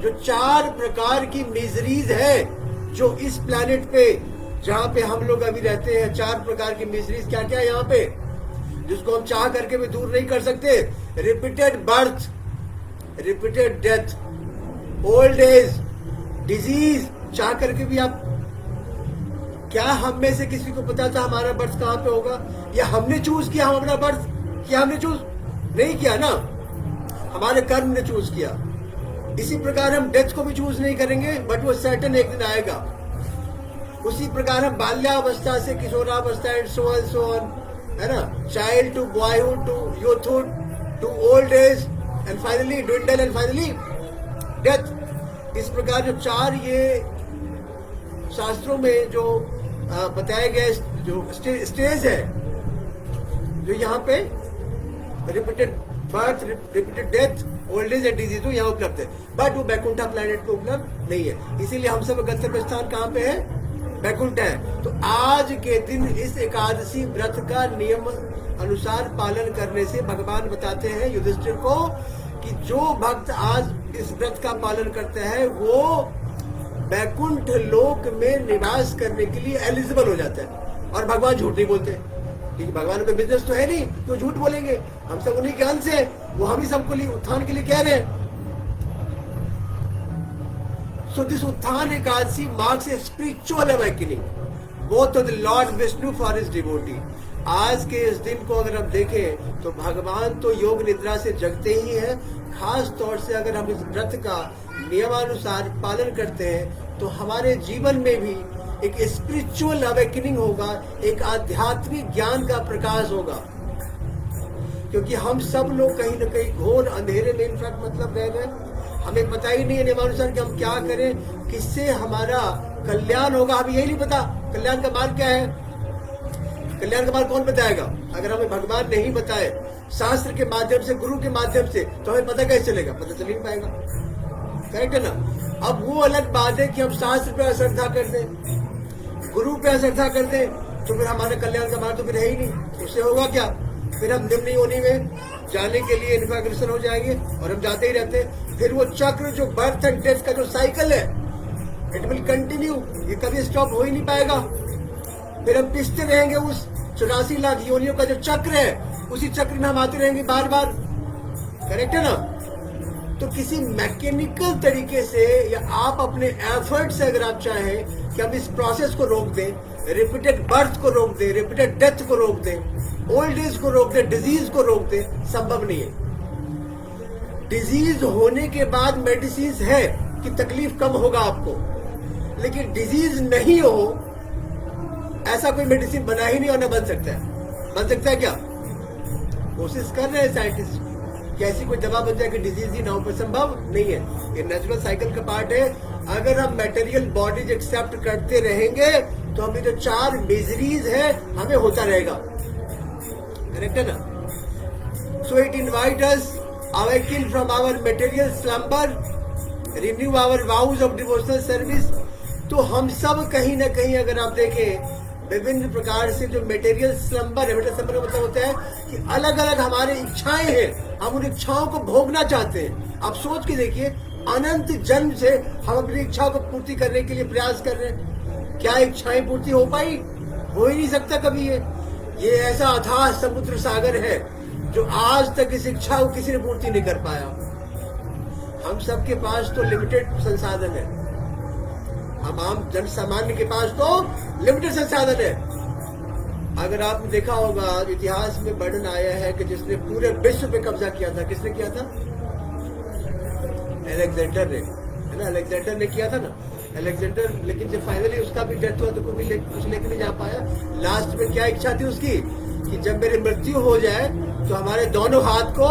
जो 4 प्रकार की मिजरीज है जो इस प्लैनेट पे, जहाँ पे हम लोग अभी रहते हैं, 4 प्रकार की मिजरीज क्या क्या है यहाँ पे, जिसको हम चाह करके भी दूर नहीं कर सकते। Repeated birth, repeated death, old age, disease. चाह करके भी आप, क्या हम में से किसी को पता था हमारा बर्थ कहाँ पे होगा? या हमने चूज किया हम अपना बर्थ? क्या हमने चूज नहीं किया ना, हमारे कर्म ने चूज किया। इसी प्रकार हम डेथ को भी चूज नहीं करेंगे, बट वो सर्टेन एक दिन आएगा। उसी प्रकार हम बाल्यावस्था से किशोरावस्था एंड सो ऑन, है ना, child to boyhood to youthhood to old age and finally dwindle and finally death. इस प्रकार जो 4 ये शास्त्रों में जो बताया गया जो स्टेज है, जो यहाँ पे repeated birth, repeated death, old age and disease यहाँ उपलब्ध है, बट वो बैकुंठा प्लैनेट पे उपलब्ध नहीं है। इसीलिए हम सब गंतव्य स्थान कहाँ पे है? बैकुंठ है। तो आज के दिन इस एकादशी व्रत का नियम अनुसार पालन करने से भगवान बताते हैं युधिष्ठिर को कि जो भक्त आज इस व्रत का पालन करते हैं वो बैकुंठ लोक में निवास करने के लिए एलिजिबल हो जाता है। और भगवान झूठ नहीं बोलते, क्योंकि भगवान का बिजनेस तो है नहीं, तो झूठ बोलेंगे। हम सब उन्हीं के अंश से, वो हम ही सबको लिए उत्थान के लिए कह रहे हैं। So this उत्थान Ekadashi marks a spiritual awakening both of the Lord Vishnu for his devotee। आज के इस दिन को अगर हम देखें तो भगवान तो योग निद्रा से जगते ही हैं। खास तौर से अगर हम इस व्रत का नियमानुसार पालन करते हैं तो हमारे जीवन में भी एक स्पिरिचुअल अवेकनिंग होगा, एक आध्यात्मिक ज्ञान का प्रकाश होगा। क्योंकि हम सब लोग कहीं न कहीं घोर अंधेरे में इनफैक्ट मतलब रह गए। हमें पता ही नहीं है नियमानुसार कि हम क्या करें, किससे हमारा कल्याण होगा, हमें यही नहीं पता कल्याण का मार्ग क्या है। कल्याण का मार्ग कौन बताएगा? अगर हमें भगवान नहीं बताए शास्त्र के माध्यम से, गुरु के माध्यम से, तो हमें पता कैसे चलेगा? पता चल ही नहीं पाएगा। करेक्ट है ना? अब वो अलग बात है कि हम शास्त्र पे अश्रद्धा कर दें, गुरु पे अश्रद्धा कर दें, तो फिर हमारे कल्याण का मार्ग तो फिर है ही नहीं। उससे होगा क्या? फिर हम निम्न योनि में जाने के लिए इन्फाग्रेशन हो जाएंगे और हम जाते ही रहते हैं। फिर वो चक्र जो बर्थ एंड डेथ का जो साइकिल है, इट विल कंटिन्यू, ये कभी स्टॉप हो ही नहीं पाएगा। फिर हम पिसते रहेंगे उस 84 लाख योनियों का जो चक्र है, उसी चक्र में हम आते रहेंगे बार बार। करेक्ट है ना? तो किसी मैकेनिकल तरीके से या आप अपने एफर्ट से अगर आप चाहें कि हम इस प्रोसेस को रोक दें, रिपीटेड बर्थ को रोक दें, रिपीटेड डेथ को रोक दें, ओल्ड एज को रोक दें, डिजीज को रोक दें, संभव नहीं है। डिजीज होने के बाद मेडिसिन है कि तकलीफ कम होगा आपको, लेकिन डिजीज नहीं हो ऐसा कोई मेडिसिन बना ही नहीं और न बन सकता है। बन सकता है क्या? कोशिश कर रहे हैं साइंटिस्ट कि ऐसी कोई दवा बन जाए कि डिजीज ही ना हो, पर संभव नहीं है। ये नेचुरल साइकिल का पार्ट है। अगर हम मटेरियल बॉडीज एक्सेप्ट करते रहेंगे तो हमें जो 4 मिजरीज है हमें होता रहेगा। करेक्ट है ना? So it invite us awaken from our material slumber, renew our vows of devotional service। तो हम सब कहीं ना कहीं अगर आप देखें विभिन्न प्रकार से जो मेटेरियल स्लम्बर है, मेटेरियल स्लम्बर का मतलब होता है कि अलग अलग हमारे इच्छाएं हैं, हम उन इच्छाओं को भोगना चाहते हैं। आप सोच के देखिए, अनंत जन्म से हम अपनी इच्छाओं को पूर्ति करने के लिए प्रयास कर रहे हैं। क्या इच्छाएं पूर्ति हो पाई? हो ही नहीं सकता कभी। ये ऐसा अथाह समुद्र सागर है जो आज तक इस इच्छा को किसी ने पूर्ति नहीं कर पाया। हम सबके पास तो लिमिटेड संसाधन है, हम आम जन सामान्य के पास तो लिमिटेड संसाधन है। अगर आपने देखा होगा इतिहास में वर्णन आया है कि जिसने पूरे विश्व पे कब्जा किया था, किसने किया था? अलेक्जेंडर ने, है ना? अलेक्जेंडर ने किया था ना। अलेक्जेंडर, लेकिन जब फाइनली उसका भी डेथ हुआ तो कुछ लेके नहीं जा पाया। लास्ट में क्या इच्छा थी उसकी कि जब मेरी मृत्यु हो जाए तो हमारे दोनों हाथ को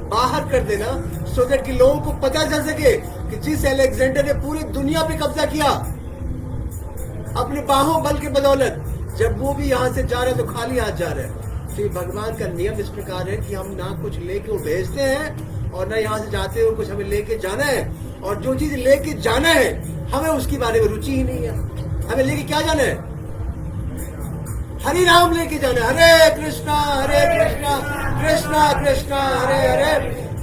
बाहर कर देना, सो दैट कि लोगों को पता चल सके कि जिस अलेक्जेंडर ने पूरी दुनिया पे कब्जा किया अपने बाहों बल के बदौलत, जब वो भी यहाँ से जा रहे तो खाली हाथ जा रहे हैं। तो ये भगवान का नियम इस प्रकार है कि हम ना कुछ लेके वो भेजते हैं और ना यहाँ से जाते हुए कुछ हमें लेके जाना है, और जो चीज लेके जाना है हमें उसके बारे में रुचि ही नहीं है। हमें लेके क्या जाना है? हरि नाम लेके जाना है। हरे कृष्णा कृष्णा कृष्णा हरे हरे,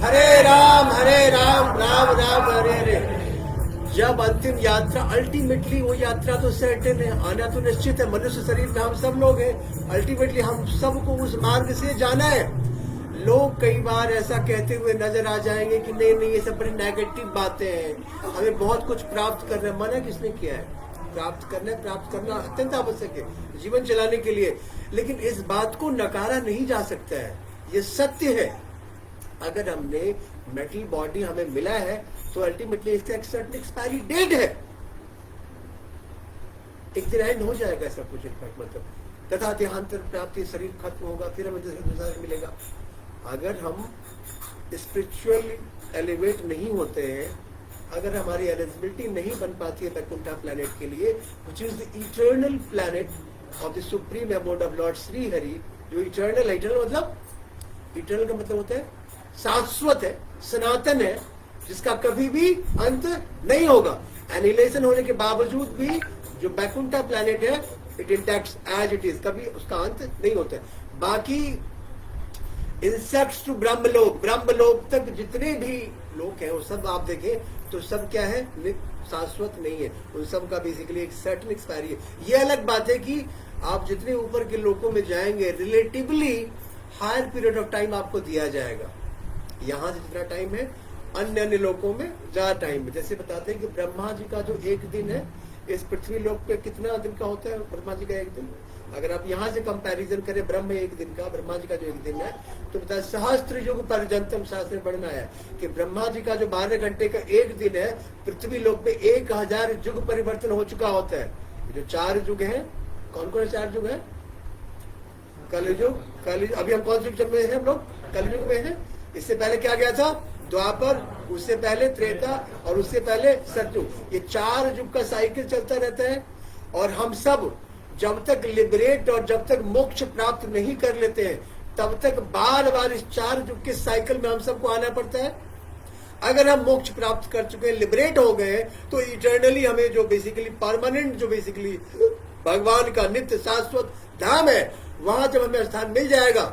हरे राम राम राम हरे हरे। जब अंतिम यात्रा, अल्टीमेटली वो यात्रा तो सर्टेन है, आना तो निश्चित है। मनुष्य शरीर में हम सब लोग हैं, अल्टीमेटली हम सबको उस मार्ग से जाना है। लोग कई बार ऐसा कहते हुए नजर आ जाएंगे कि नहीं नहीं ये सब बड़ी नेगेटिव बातें हैं, हमें बहुत कुछ प्राप्त करना है। मना किसने किया है? प्राप्त करना अत्यंत आवश्यक है जीवन चलाने के लिए, लेकिन इस बात को नकारा नहीं जा सकता है, ये सत्य है। अगर हमने मेटल बॉडी हमें मिला है तो अल्टीमेटली इसका एक सर्टेन एक्सपायरी डेट है, एक दिन एंड हो जाएगा सब कुछ। मतलब तथा देहांतर प्राप्ति, शरीर खत्म होगा, फिर हमें दूसरा मिलेगा। अगर हम स्पिरिचुअल एलिवेट नहीं होते हैं, अगर हमारी एलिजिबिलिटी नहीं बन पाती है बैकुंठा प्लैनेट के लिए, which is the eternal planet of the supreme abode of lord Shri Hari, जो इटर्नल मतलब इटर्नल का मतलब होता है शाश्वत है, सनातन है, जिसका कभी भी अंत नहीं होगा। एनिहिलेशन होने के बावजूद भी जो बैकुंठा प्लैनेट है इट इंटैक्ट्स एज इट इज, कभी उसका अंत नहीं होता है। बाकी इंसेक्ट्स टू ब्रह्मलोक तक जितने भी लोग हैं वो सब आप देखें तो सब क्या है? शाश्वत नहीं है, उन सब का बेसिकली एक सर्टेन एक्सपायरी है। ये अलग बात है कि आप जितने ऊपर के लोकों में जाएंगे relatively higher period of time आपको दिया जाएगा। यहाँ से जितना टाइम है अन्य अन्य लोकों में ज्यादा टाइम है। जैसे बताते हैं कि ब्रह्मा जी का जो एक दिन है इस पृथ्वी लोक पे कितना दिन का होता है? ब्रह्मा जी का एक दिन, अगर आप यहाँ से कंपैरिजन करें ब्रह्म एक दिन का, ब्रह्मा जी का जो एक दिन है, तो बताया सहस्त्र युग पर्यंतम शास्त्र में बढ़ना है कि ब्रह्मा जी का जो 12 घंटे का एक दिन है पृथ्वी लोक पे 1000 युग परिवर्तन हो चुका होता है। जो 4 युग है, कौन कौन 4 युग है? कलयुग, अभी हम कौन से युग में हैं? हम लोग कलयुग में हैं। इससे पहले क्या गया था? द्वापर, उससे पहले त्रेता और उससे पहले सतयुग। ये 4 युग का साइकिल चलता रहता है, और हम सब जब तक लिबरेट और जब तक मोक्ष प्राप्त नहीं कर लेते हैं तब तक बार बार इस 4 युग के साइकिल में हम सबको आना पड़ता है। अगर हम मोक्ष प्राप्त कर चुके हैं, लिबरेट हो गए हैं, तो इटर्नली हमें जो बेसिकली परमानेंट, जो बेसिकली भगवान का नित्य शाश्वत धाम है, वहां जब हमें स्थान मिल जाएगा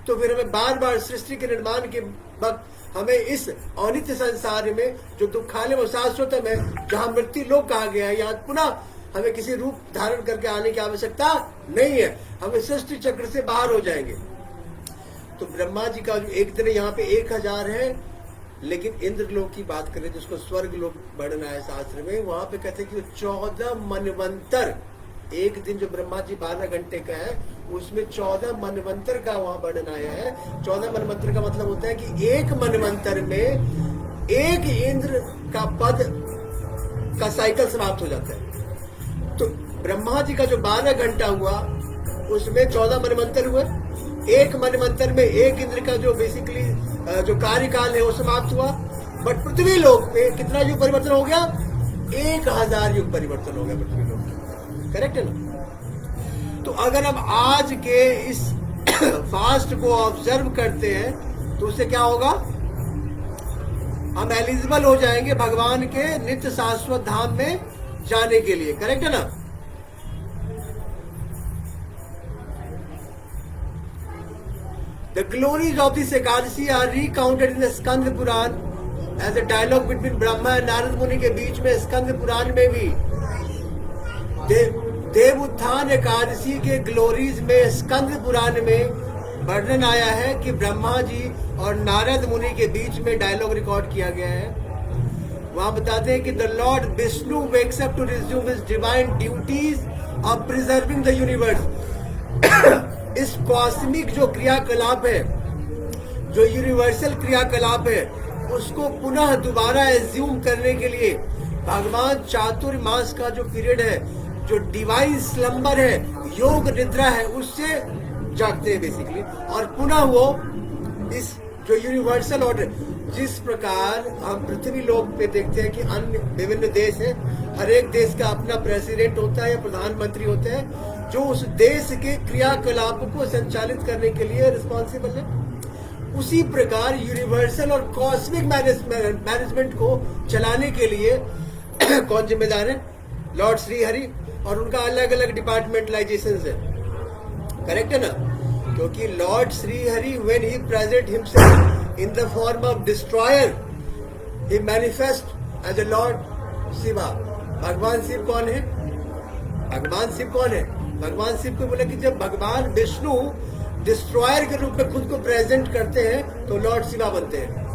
तो फिर हमें बार बार सृष्टि के निर्माण के वक्त हमें इस अनित्य संसार में जो दुखालय व शाश्वतम है, जहां मृत्यु लोक कहा गया है, यहाँ पुनः हमें किसी रूप धारण करके आने की आवश्यकता नहीं है। हमें सृष्टि चक्र से बाहर हो जाएंगे। तो ब्रह्मा जी का जो एक दिन यहाँ पे 1000 है, लेकिन इंद्र लोक की बात करें जिसको स्वर्ग लोक वर्णन है शास्त्र में, वहां पे कहते हैं कि 14 मनवंतर, एक दिन जो ब्रह्मा जी 12 घंटे का है उसमें 14 मनवंतर का वहां वर्णन आया है। 14 मनवंतर का मतलब होता है कि एक मनवंतर में एक इंद्र का पद का साइकिल समाप्त हो जाता है। तो ब्रह्मा जी का जो 12 घंटा हुआ उसमें 14 मनवंतर हुए। एक मनवंतर में एक इंद्र का जो बेसिकली जो कार्यकाल है वो समाप्त हुआ। बट पृथ्वी लोक पे कितना युग परिवर्तन हो गया? 1000 युग परिवर्तन हो गया पृथ्वी लोक। करेक्ट है ना? तो अगर हम आज के इस फास्ट को ऑब्जर्व करते हैं तो उससे क्या होगा? हम एलिजिबल हो जाएंगे भगवान के नित्य शाश्वत धाम में जाने के लिए। करेक्ट है ना? The glories of this Ekadasi are recounted in the Skanda Purana as a dialogue between Brahma और नारद मुनि के बीच में। स्कंद पुराण में भी देव उत्थान एकादशी के ग्लोरीज में स्कंद पुराण में वर्णन आया है कि ब्रह्मा जी और नारद मुनि के बीच में डायलॉग रिकॉर्ड किया गया है। वहां बताते हैं कि the lord Vishnu wakes up to resume his divine duties of preserving the universe. इस कॉस्मिक जो क्रियाकलाप है, जो यूनिवर्सल क्रियाकलाप है, उसको पुनः दोबारा एज्यूम करने के लिए भगवान चातुर्मास का जो पीरियड है, जो डिवाइन स्लम्बर है, योग निद्रा है, उससे जागते हैं बेसिकली। और पुनः वो इस जो यूनिवर्सल ऑर्डर, जिस प्रकार हम पृथ्वी लोक पे देखते हैं कि अन्य विभिन्न देश हैं, हर एक देश का अपना प्रेसिडेंट होता है या प्रधानमंत्री होता है जो उस देश के क्रियाकलापों को संचालित करने के लिए रिस्पॉन्सिबल है। उसी प्रकार यूनिवर्सल और कॉस्मिक मैनेजमेंट को चलाने के लिए कौन जिम्मेदार है? लॉर्ड श्री हरि, और उनका अलग अलग डिपार्टमेंटलाइजेशन है। करेक्ट है ना? क्योंकि lord Shri Hari when he present himself in the form of destroyer, he manifest as a lord Shiva. भगवान शिव कौन है? भगवान शिव कौन है? भगवान शिव को बोला कि जब भगवान विष्णु डिस्ट्रॉयर के रूप में खुद को प्रेजेंट करते हैं तो लॉर्ड शिवा बनते हैं।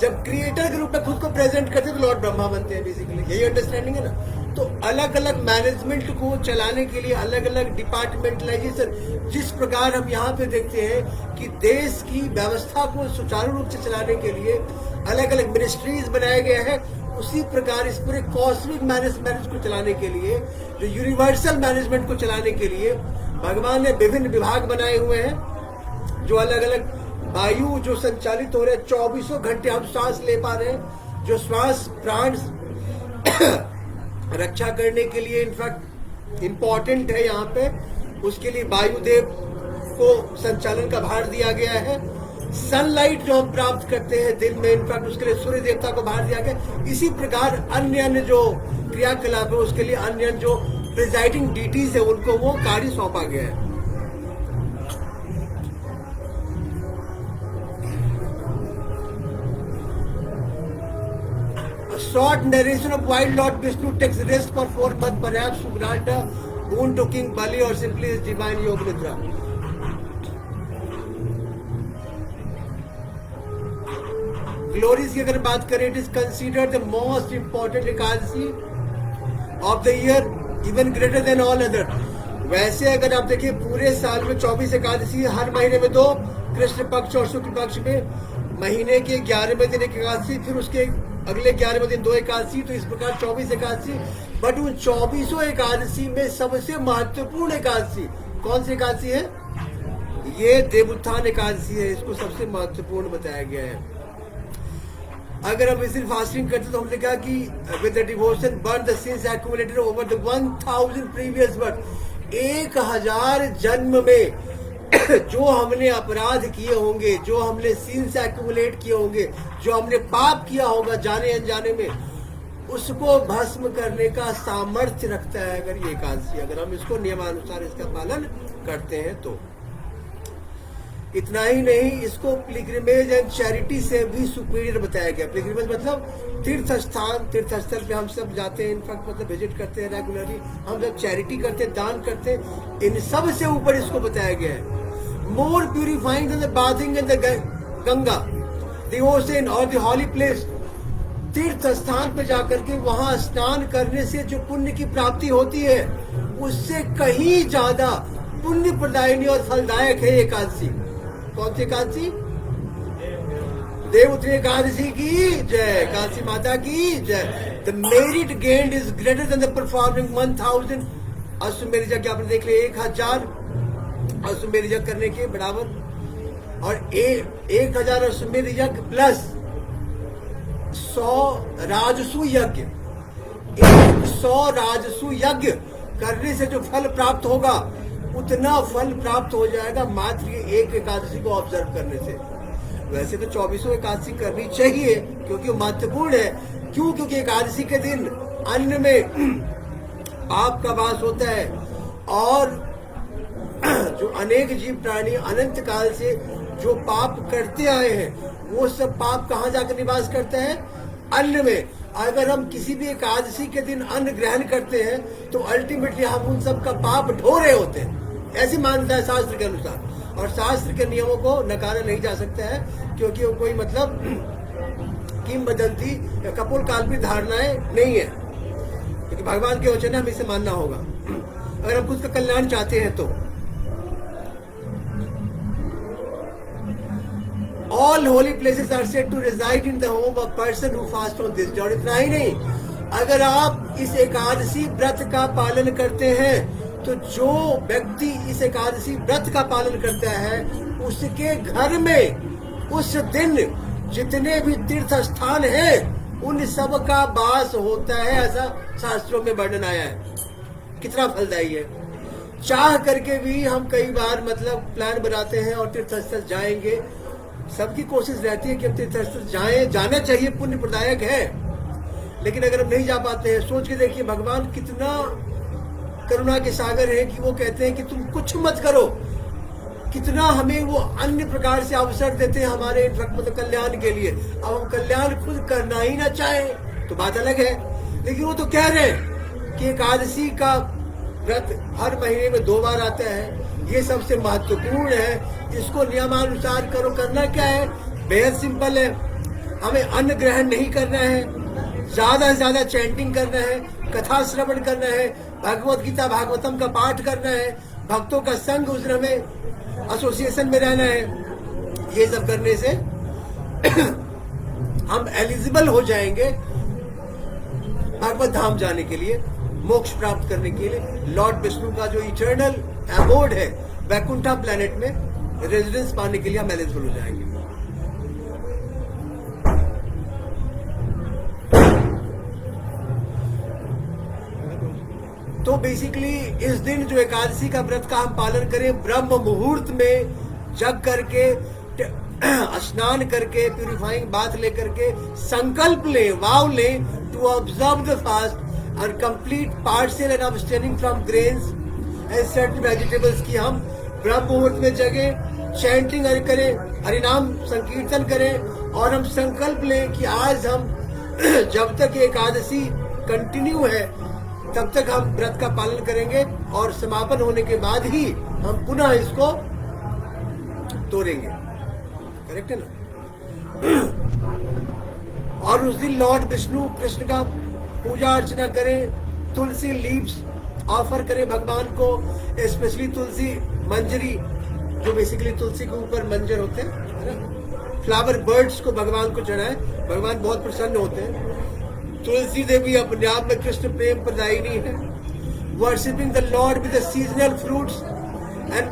जब क्रिएटर के रूप में खुद को प्रेजेंट करते हैं तो लॉर्ड ब्रह्मा बनते हैं। बेसिकली यही अंडरस्टैंडिंग है ना? तो अलग अलग मैनेजमेंट को चलाने के लिए अलग अलग डिपार्टमेंटलाइजेशन, जिस प्रकार हम यहाँ पे देखते हैं कि देश की व्यवस्था को सुचारू रूप से चलाने के लिए अलग अलग मिनिस्ट्रीज बनाए गए हैं, उसी प्रकार इस पूरे कॉस्मिक मैनेजमेंट को चलाने के लिए, जो यूनिवर्सल मैनेजमेंट को चलाने के लिए भगवान ने विभिन्न विभाग बनाए हुए हैं। जो अलग अलग वायु जो संचालित हो रहे हैं, 24 घंटे हम सांस ले पा रहे हैं, जो श्वास प्राण रक्षा करने के लिए इनफैक्ट इम्पोर्टेंट है यहाँ पे, उसके लिए वायुदेव को संचालन का भार दिया गया है। सनलाइट जो हम प्राप्त करते हैं दिन में, इनफैक्ट उसके लिए सूर्य देवता को भार दिया गया। इसी प्रकार अन्य अन्य जो क्रियाकलाप है उसके लिए अन्य अन्य जो प्रिजाइडिंग डीटीज है उनको वो कार्य सौंपा गया है। Short narration of why Lord Vishnu takes rest for 4 months, perhaps to grant a boon to King Bali or simply his divine Yoga Nidra. Glories की अगर बात करें, it is considered the most important Ekadashi of the year, even greater than all other. वैसे अगर आप देखिए पूरे साल में 24 एकादशी, हर महीने में 2, कृष्ण पक्ष और शुक्ल पक्ष में महीने के 11वें दिन एक एकादशी, फिर उसके अगले 11वें दिन 2 एकादशी, तो इस प्रकार 24 एकादशी। बट उन 24 एकादशी में सबसे महत्वपूर्ण एकादशी कौन सी एकादशी है? ये देवोत्थान एकादशी है। इसको सबसे महत्वपूर्ण बताया गया है। अगर हम इस दिन फास्टिंग करते तो हमने कहा कि with the devotion burn the sins accumulated over the 1000 previous birth. 1000 जन्म में जो हमने अपराध किए होंगे, जो हमने सिंस एक्यूमुलेट किए होंगे, जो हमने पाप किया होगा जाने अनजाने में, उसको भस्म करने का सामर्थ्य रखता है अगर ये एकादशी, अगर हम इसको नियमानुसार इसका पालन करते हैं तो। इतना ही नहीं, इसको पिलग्रिमेज एंड चैरिटी से भी सुपीरियर बताया गया। पिलग्रिमेज मतलब तीर्थ स्थान, तीर्थ स्थल पे हम सब जाते हैं, इनफैक्ट मतलब विजिट करते हैं रेगुलरली, हम सब चैरिटी करते हैं, दान करते हैं, इन सब से ऊपर इसको बताया गया है। More purifying than the bathing in the Ganga, the ocean और द हॉली प्लेस। तीर्थ स्थान पे जाकर के वहां स्नान करने से जो पुण्य की प्राप्ति होती है, उससे कहीं ज्यादा पुण्य प्रदायिनी और फलदायक है एकादशी। कौन सी एकादशी? देवोत्तरी एकादशी की जय, काशी माता की जय। The merit gained is greater than the performing 1000 अश्वमेध यज्ञ। आपने देख लिया 1000 अश्वमेध यज्ञ करने के बराबर, और 1000 अश्वमेध यज्ञ प्लस 100 राजसू यज्ञ। 100 राजसू यज्ञ करने से जो फल प्राप्त होगा, उतना फल प्राप्त हो जाएगा मात्र ये एक एकादशी को ऑब्जर्व करने से। वैसे तो 24 एकादशी करनी चाहिए क्योंकि वो महत्वपूर्ण है। क्यों? क्योंकि एकादशी के दिन अन्न में पाप का वास होता है, और जो अनेक जीव प्राणी अनंत काल से जो पाप करते आए हैं, वो सब पाप कहाँ जाकर निवास करते हैं? अन्न में। अगर हम किसी भी एकादशी के दिन अन्न ग्रहण करते हैं तो अल्टीमेटली हम उन सब का पाप ढो रहे होते हैं, ऐसी मान्यता है शास्त्र के अनुसार। और शास्त्र के नियमों को नकारा नहीं जा सकता है, क्योंकि वो कोई मतलब किंवदंती या कपोल काल्पनिक धारणाएं नहीं है, क्योंकि भगवान के वचन हमें इसे मानना होगा अगर हम उसका कल्याण चाहते हैं तो। All holy places are said to reside in the home of person who fasts on this day। और इतना ही नहीं, अगर आप इस एकादशी व्रत का पालन करते हैं तो जो व्यक्ति इस एकादशी व्रत का पालन करता है उसके घर में उस दिन जितने भी तीर्थ स्थान हैं उन सब का वास होता है, ऐसा शास्त्रों में वर्णन आया है। कितना फलदायी है। चाह करके भी हम कई बार मतलब प्लान बनाते हैं और तीर्थ स्थल जाएंगे, सबकी कोशिश रहती है कि हम तीर्थ स्थल जाएं, जाना चाहिए, पुण्य प्रदायक है, लेकिन अगर हम नहीं जा पाते हैं, सोच के देखिए भगवान कितना करुणा के सागर है कि वो कहते हैं कि तुम कुछ मत करो, कितना हमें वो अन्य प्रकार से अवसर देते हैं हमारे मतलब कल्याण के लिए। अब हम कल्याण खुद करना ही ना चाहें तो बात अलग है, लेकिन वो तो कह रहे हैं कि एकादशी का व्रत हर महीने में 2 बार आता है, ये सबसे महत्वपूर्ण है, इसको नियमानुसार करो। करना क्या है, बेहद सिंपल है, हमें अन्न ग्रहण नहीं करना है, ज्यादा से ज्यादा चैंटिंग करना है, कथा श्रवण करना है, भगवत गीता भागवतम का पाठ करना है, भक्तों का संग उसमें हमें एसोसिएशन में रहना है। ये सब करने से हम एलिजिबल हो जाएंगे भगवत धाम जाने के लिए, मोक्ष प्राप्त करने के लिए, लॉर्ड विष्णु का जो इटर्नल अबोर्ड है वैकुंठा प्लेनेट में रेजिडेंस पाने के लिए हम एलिजिबल हो जाएंगे। तो बेसिकली इस दिन जो एकादशी का व्रत का हम पालन करें, ब्रह्म मुहूर्त में जग करके, स्नान करके, प्यूरिफाइंग बाथ लेकर के संकल्प लें, वाव लें टू ऑब्जर्व द फास्ट और complete partial and abstaining from grains and certain vegetables की हम ब्रह्म मुहूर्त में जगे, चैंटिंग करें, हरिनाम संकीर्तन करें और हम संकल्प लें कि आज हम जब तक एकादशी कंटिन्यू है तब तक हम व्रत का पालन करेंगे और समापन होने के बाद ही हम पुनः इसको तोड़ेंगे। करेक्ट है ना? और उस दिन लॉर्ड विष्णु कृष्ण का पूजा अर्चना करें, तुलसी लीव्स ऑफर करें भगवान को, स्पेशली तुलसी मंजरी, जो बेसिकली तुलसी के ऊपर मंजर होते हैं, है ना, फ्लावर बर्ड्स को भगवान को चढ़ाएं, भगवान बहुत प्रसन्न होते हैं। तुलसी देवी अपने आप में कृष्ण प्रेम प्रदायिनी है। Worshipping the lord with seasonal fruits and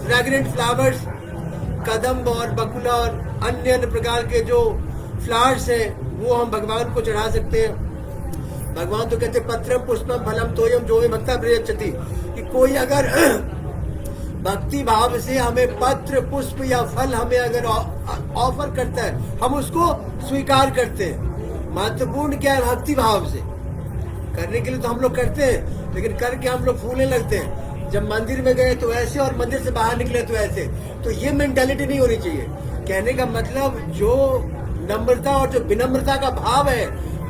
fragrant flowers, kadamba और बकुला और अन्य अन्य प्रकार के जो फ्लावर्स हैं वो हम भगवान को चढ़ा सकते हैं। भगवान तो कहते पत्रम पुष्पम फलम तोयम जो में भक्ता प्रयच्छति, कि कोई अगर भक्ति भाव से हमें पत्र पुष्प या फल हमें अगर ऑफर करता है हम उसको स्वीकार करते हैं। महत्वपूर्ण क्या है, भक्ति भाव से करने के लिए तो हम लोग करते हैं, लेकिन करके हम लोग फूलने लगते हैं। जब मंदिर में गए तो ऐसे और मंदिर से बाहर निकले तो ऐसे, तो ये मेंटालिटी नहीं होनी चाहिए। कहने का मतलब जो नम्रता और जो विनम्रता का भाव है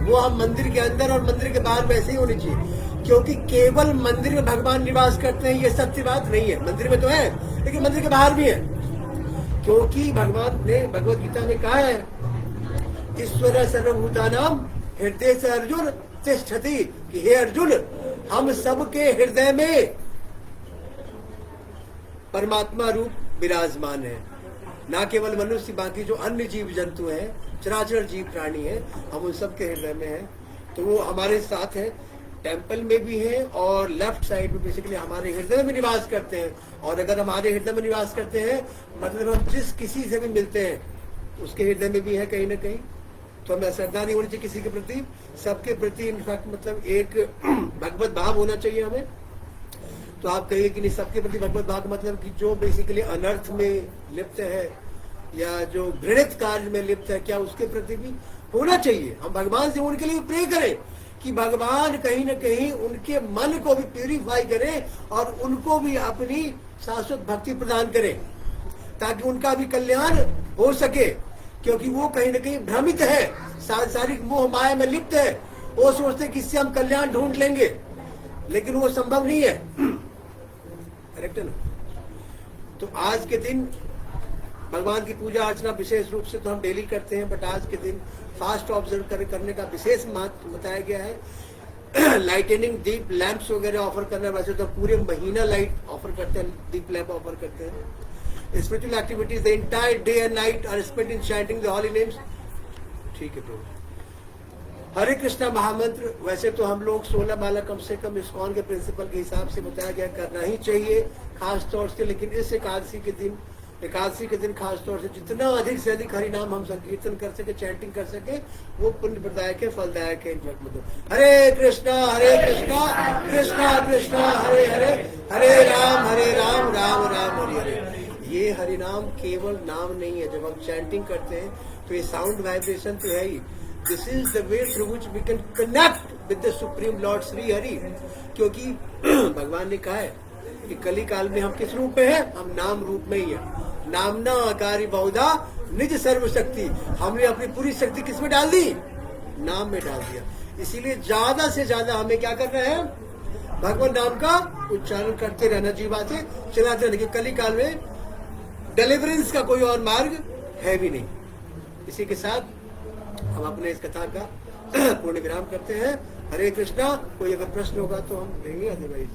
वो हम मंदिर के अंदर और मंदिर के बाहर वैसे ही होनी चाहिए, क्योंकि केवल मंदिर में भगवान निवास करते हैं ये सत्य बात नहीं है। मंदिर में तो है लेकिन मंदिर के बाहर भी है, क्योंकि भगवान ने भगवत गीता में कहा है ईश्वर सर्वभूतानाम हृदय से अर्जुन तिष्ठति, कि हे अर्जुन हम सबके हृदय में परमात्मा रूप विराजमान है। ना केवल मनुष्य, बाकी जो अन्य जीव जंतु हैं, चराचर जीव प्राणी हैं, हम उन सबके हृदय में हैं। तो वो हमारे साथ है, टेम्पल में भी है और लेफ्ट साइड में बेसिकली हमारे हृदय में निवास करते हैं। और अगर हमारे हृदय में निवास करते हैं मतलब हम जिस किसी से भी मिलते हैं उसके हृदय में भी है कहीं ना कहीं। तो हमें श्रद्धा नहीं होनी चाहिए किसी के प्रति, सबके प्रति इनफैक्ट मतलब एक भगवत भाव होना चाहिए हमें। तो आप कहिए कि नहीं सबके प्रति भगवत भाव मतलब कि जो बेसिकली अनर्थ में लिप्त है या जो घृणित कार्य में लिप्त है, क्या उसके प्रति भी होना चाहिए। हम भगवान से उनके लिए प्रे करें कि भगवान कहीं न कहीं उनके मन को भी प्यूरिफाई करें और उनको भी अपनी शाश्वत भक्ति प्रदान करें ताकि उनका भी कल्याण हो सके, क्योंकि वो कहीं न कहीं भ्रमित है, सांसारिक मोह माया में लिप्त है। वो सोचते हैं कि इससे हम कल्याण ढूंढ लेंगे, लेकिन वो संभव नहीं है। करेक्ट है ना? तो आज के दिन भगवान की पूजा अर्चना विशेष रूप से तो हम डेली करते हैं, बट आज के दिन फास्ट ऑब्जर्व करने का विशेष महत्व बताया गया है। लाइटनिंग दीप लैंप्स वगैरह ऑफर करना, वैसे तो पूरे महीना लाइट ऑफर करते हैं, दीप लैंप ऑफर करते हैं। Spiritual activities the entire day and night are spent in chanting the holy names. ठीक है प्रभु। हरे कृष्णा महामंत्र वैसे तो हम लोग 16 माला कम से कम इस्कॉन के प्रिंसिपल के हिसाब से बताया गया करना ही चाहिए खास तौर से, लेकिन इस एकादशी के दिन खास तौर से जितना अधिक से अधिक हरि नाम हम संकीर्तन कर सके, चैंटिंग कर सके, वो पुण्य प्रदायक है, फलदायक है। हरे कृष्णा कृष्णा कृष्णा हरे हरे, हरे राम राम राम हरे हरे। ये हरि नाम केवल नाम नहीं है, जब हम चैंटिंग करते हैं तो ये साउंड वाइब्रेशन तो है ही। This is the way through which we can connect with the supreme lord Shri Hari, क्योंकि भगवान ने कहा है कि कली काल में हम किस रूप में हैं? हम नाम रूप में ही है। नामना आकारी बहुधा निज सर्व शक्ति, हमने अपनी पूरी शक्ति किस में डाल दी? नाम में डाल दिया। इसीलिए ज्यादा से ज्यादा हमें क्या करना है? भगवान नाम का उच्चारण करते रहना, जीवाते चलाते रहना, कली काल में डिलीवरेंस का कोई और मार्ग है भी नहीं। इसी के साथ हम अपने इस कथा का पूर्ण विराम करते हैं। हरे कृष्णा। कोई अगर प्रश्न होगा तो हम देंगे, अदरवाइज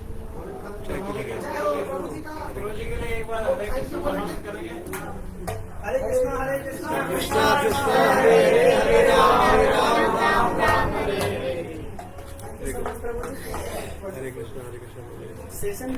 हरे कृष्णा कृष्णा कृष्णा हरे हरे, हरे राम राम राम हरे हरे। हरे कृष्णा। सेशन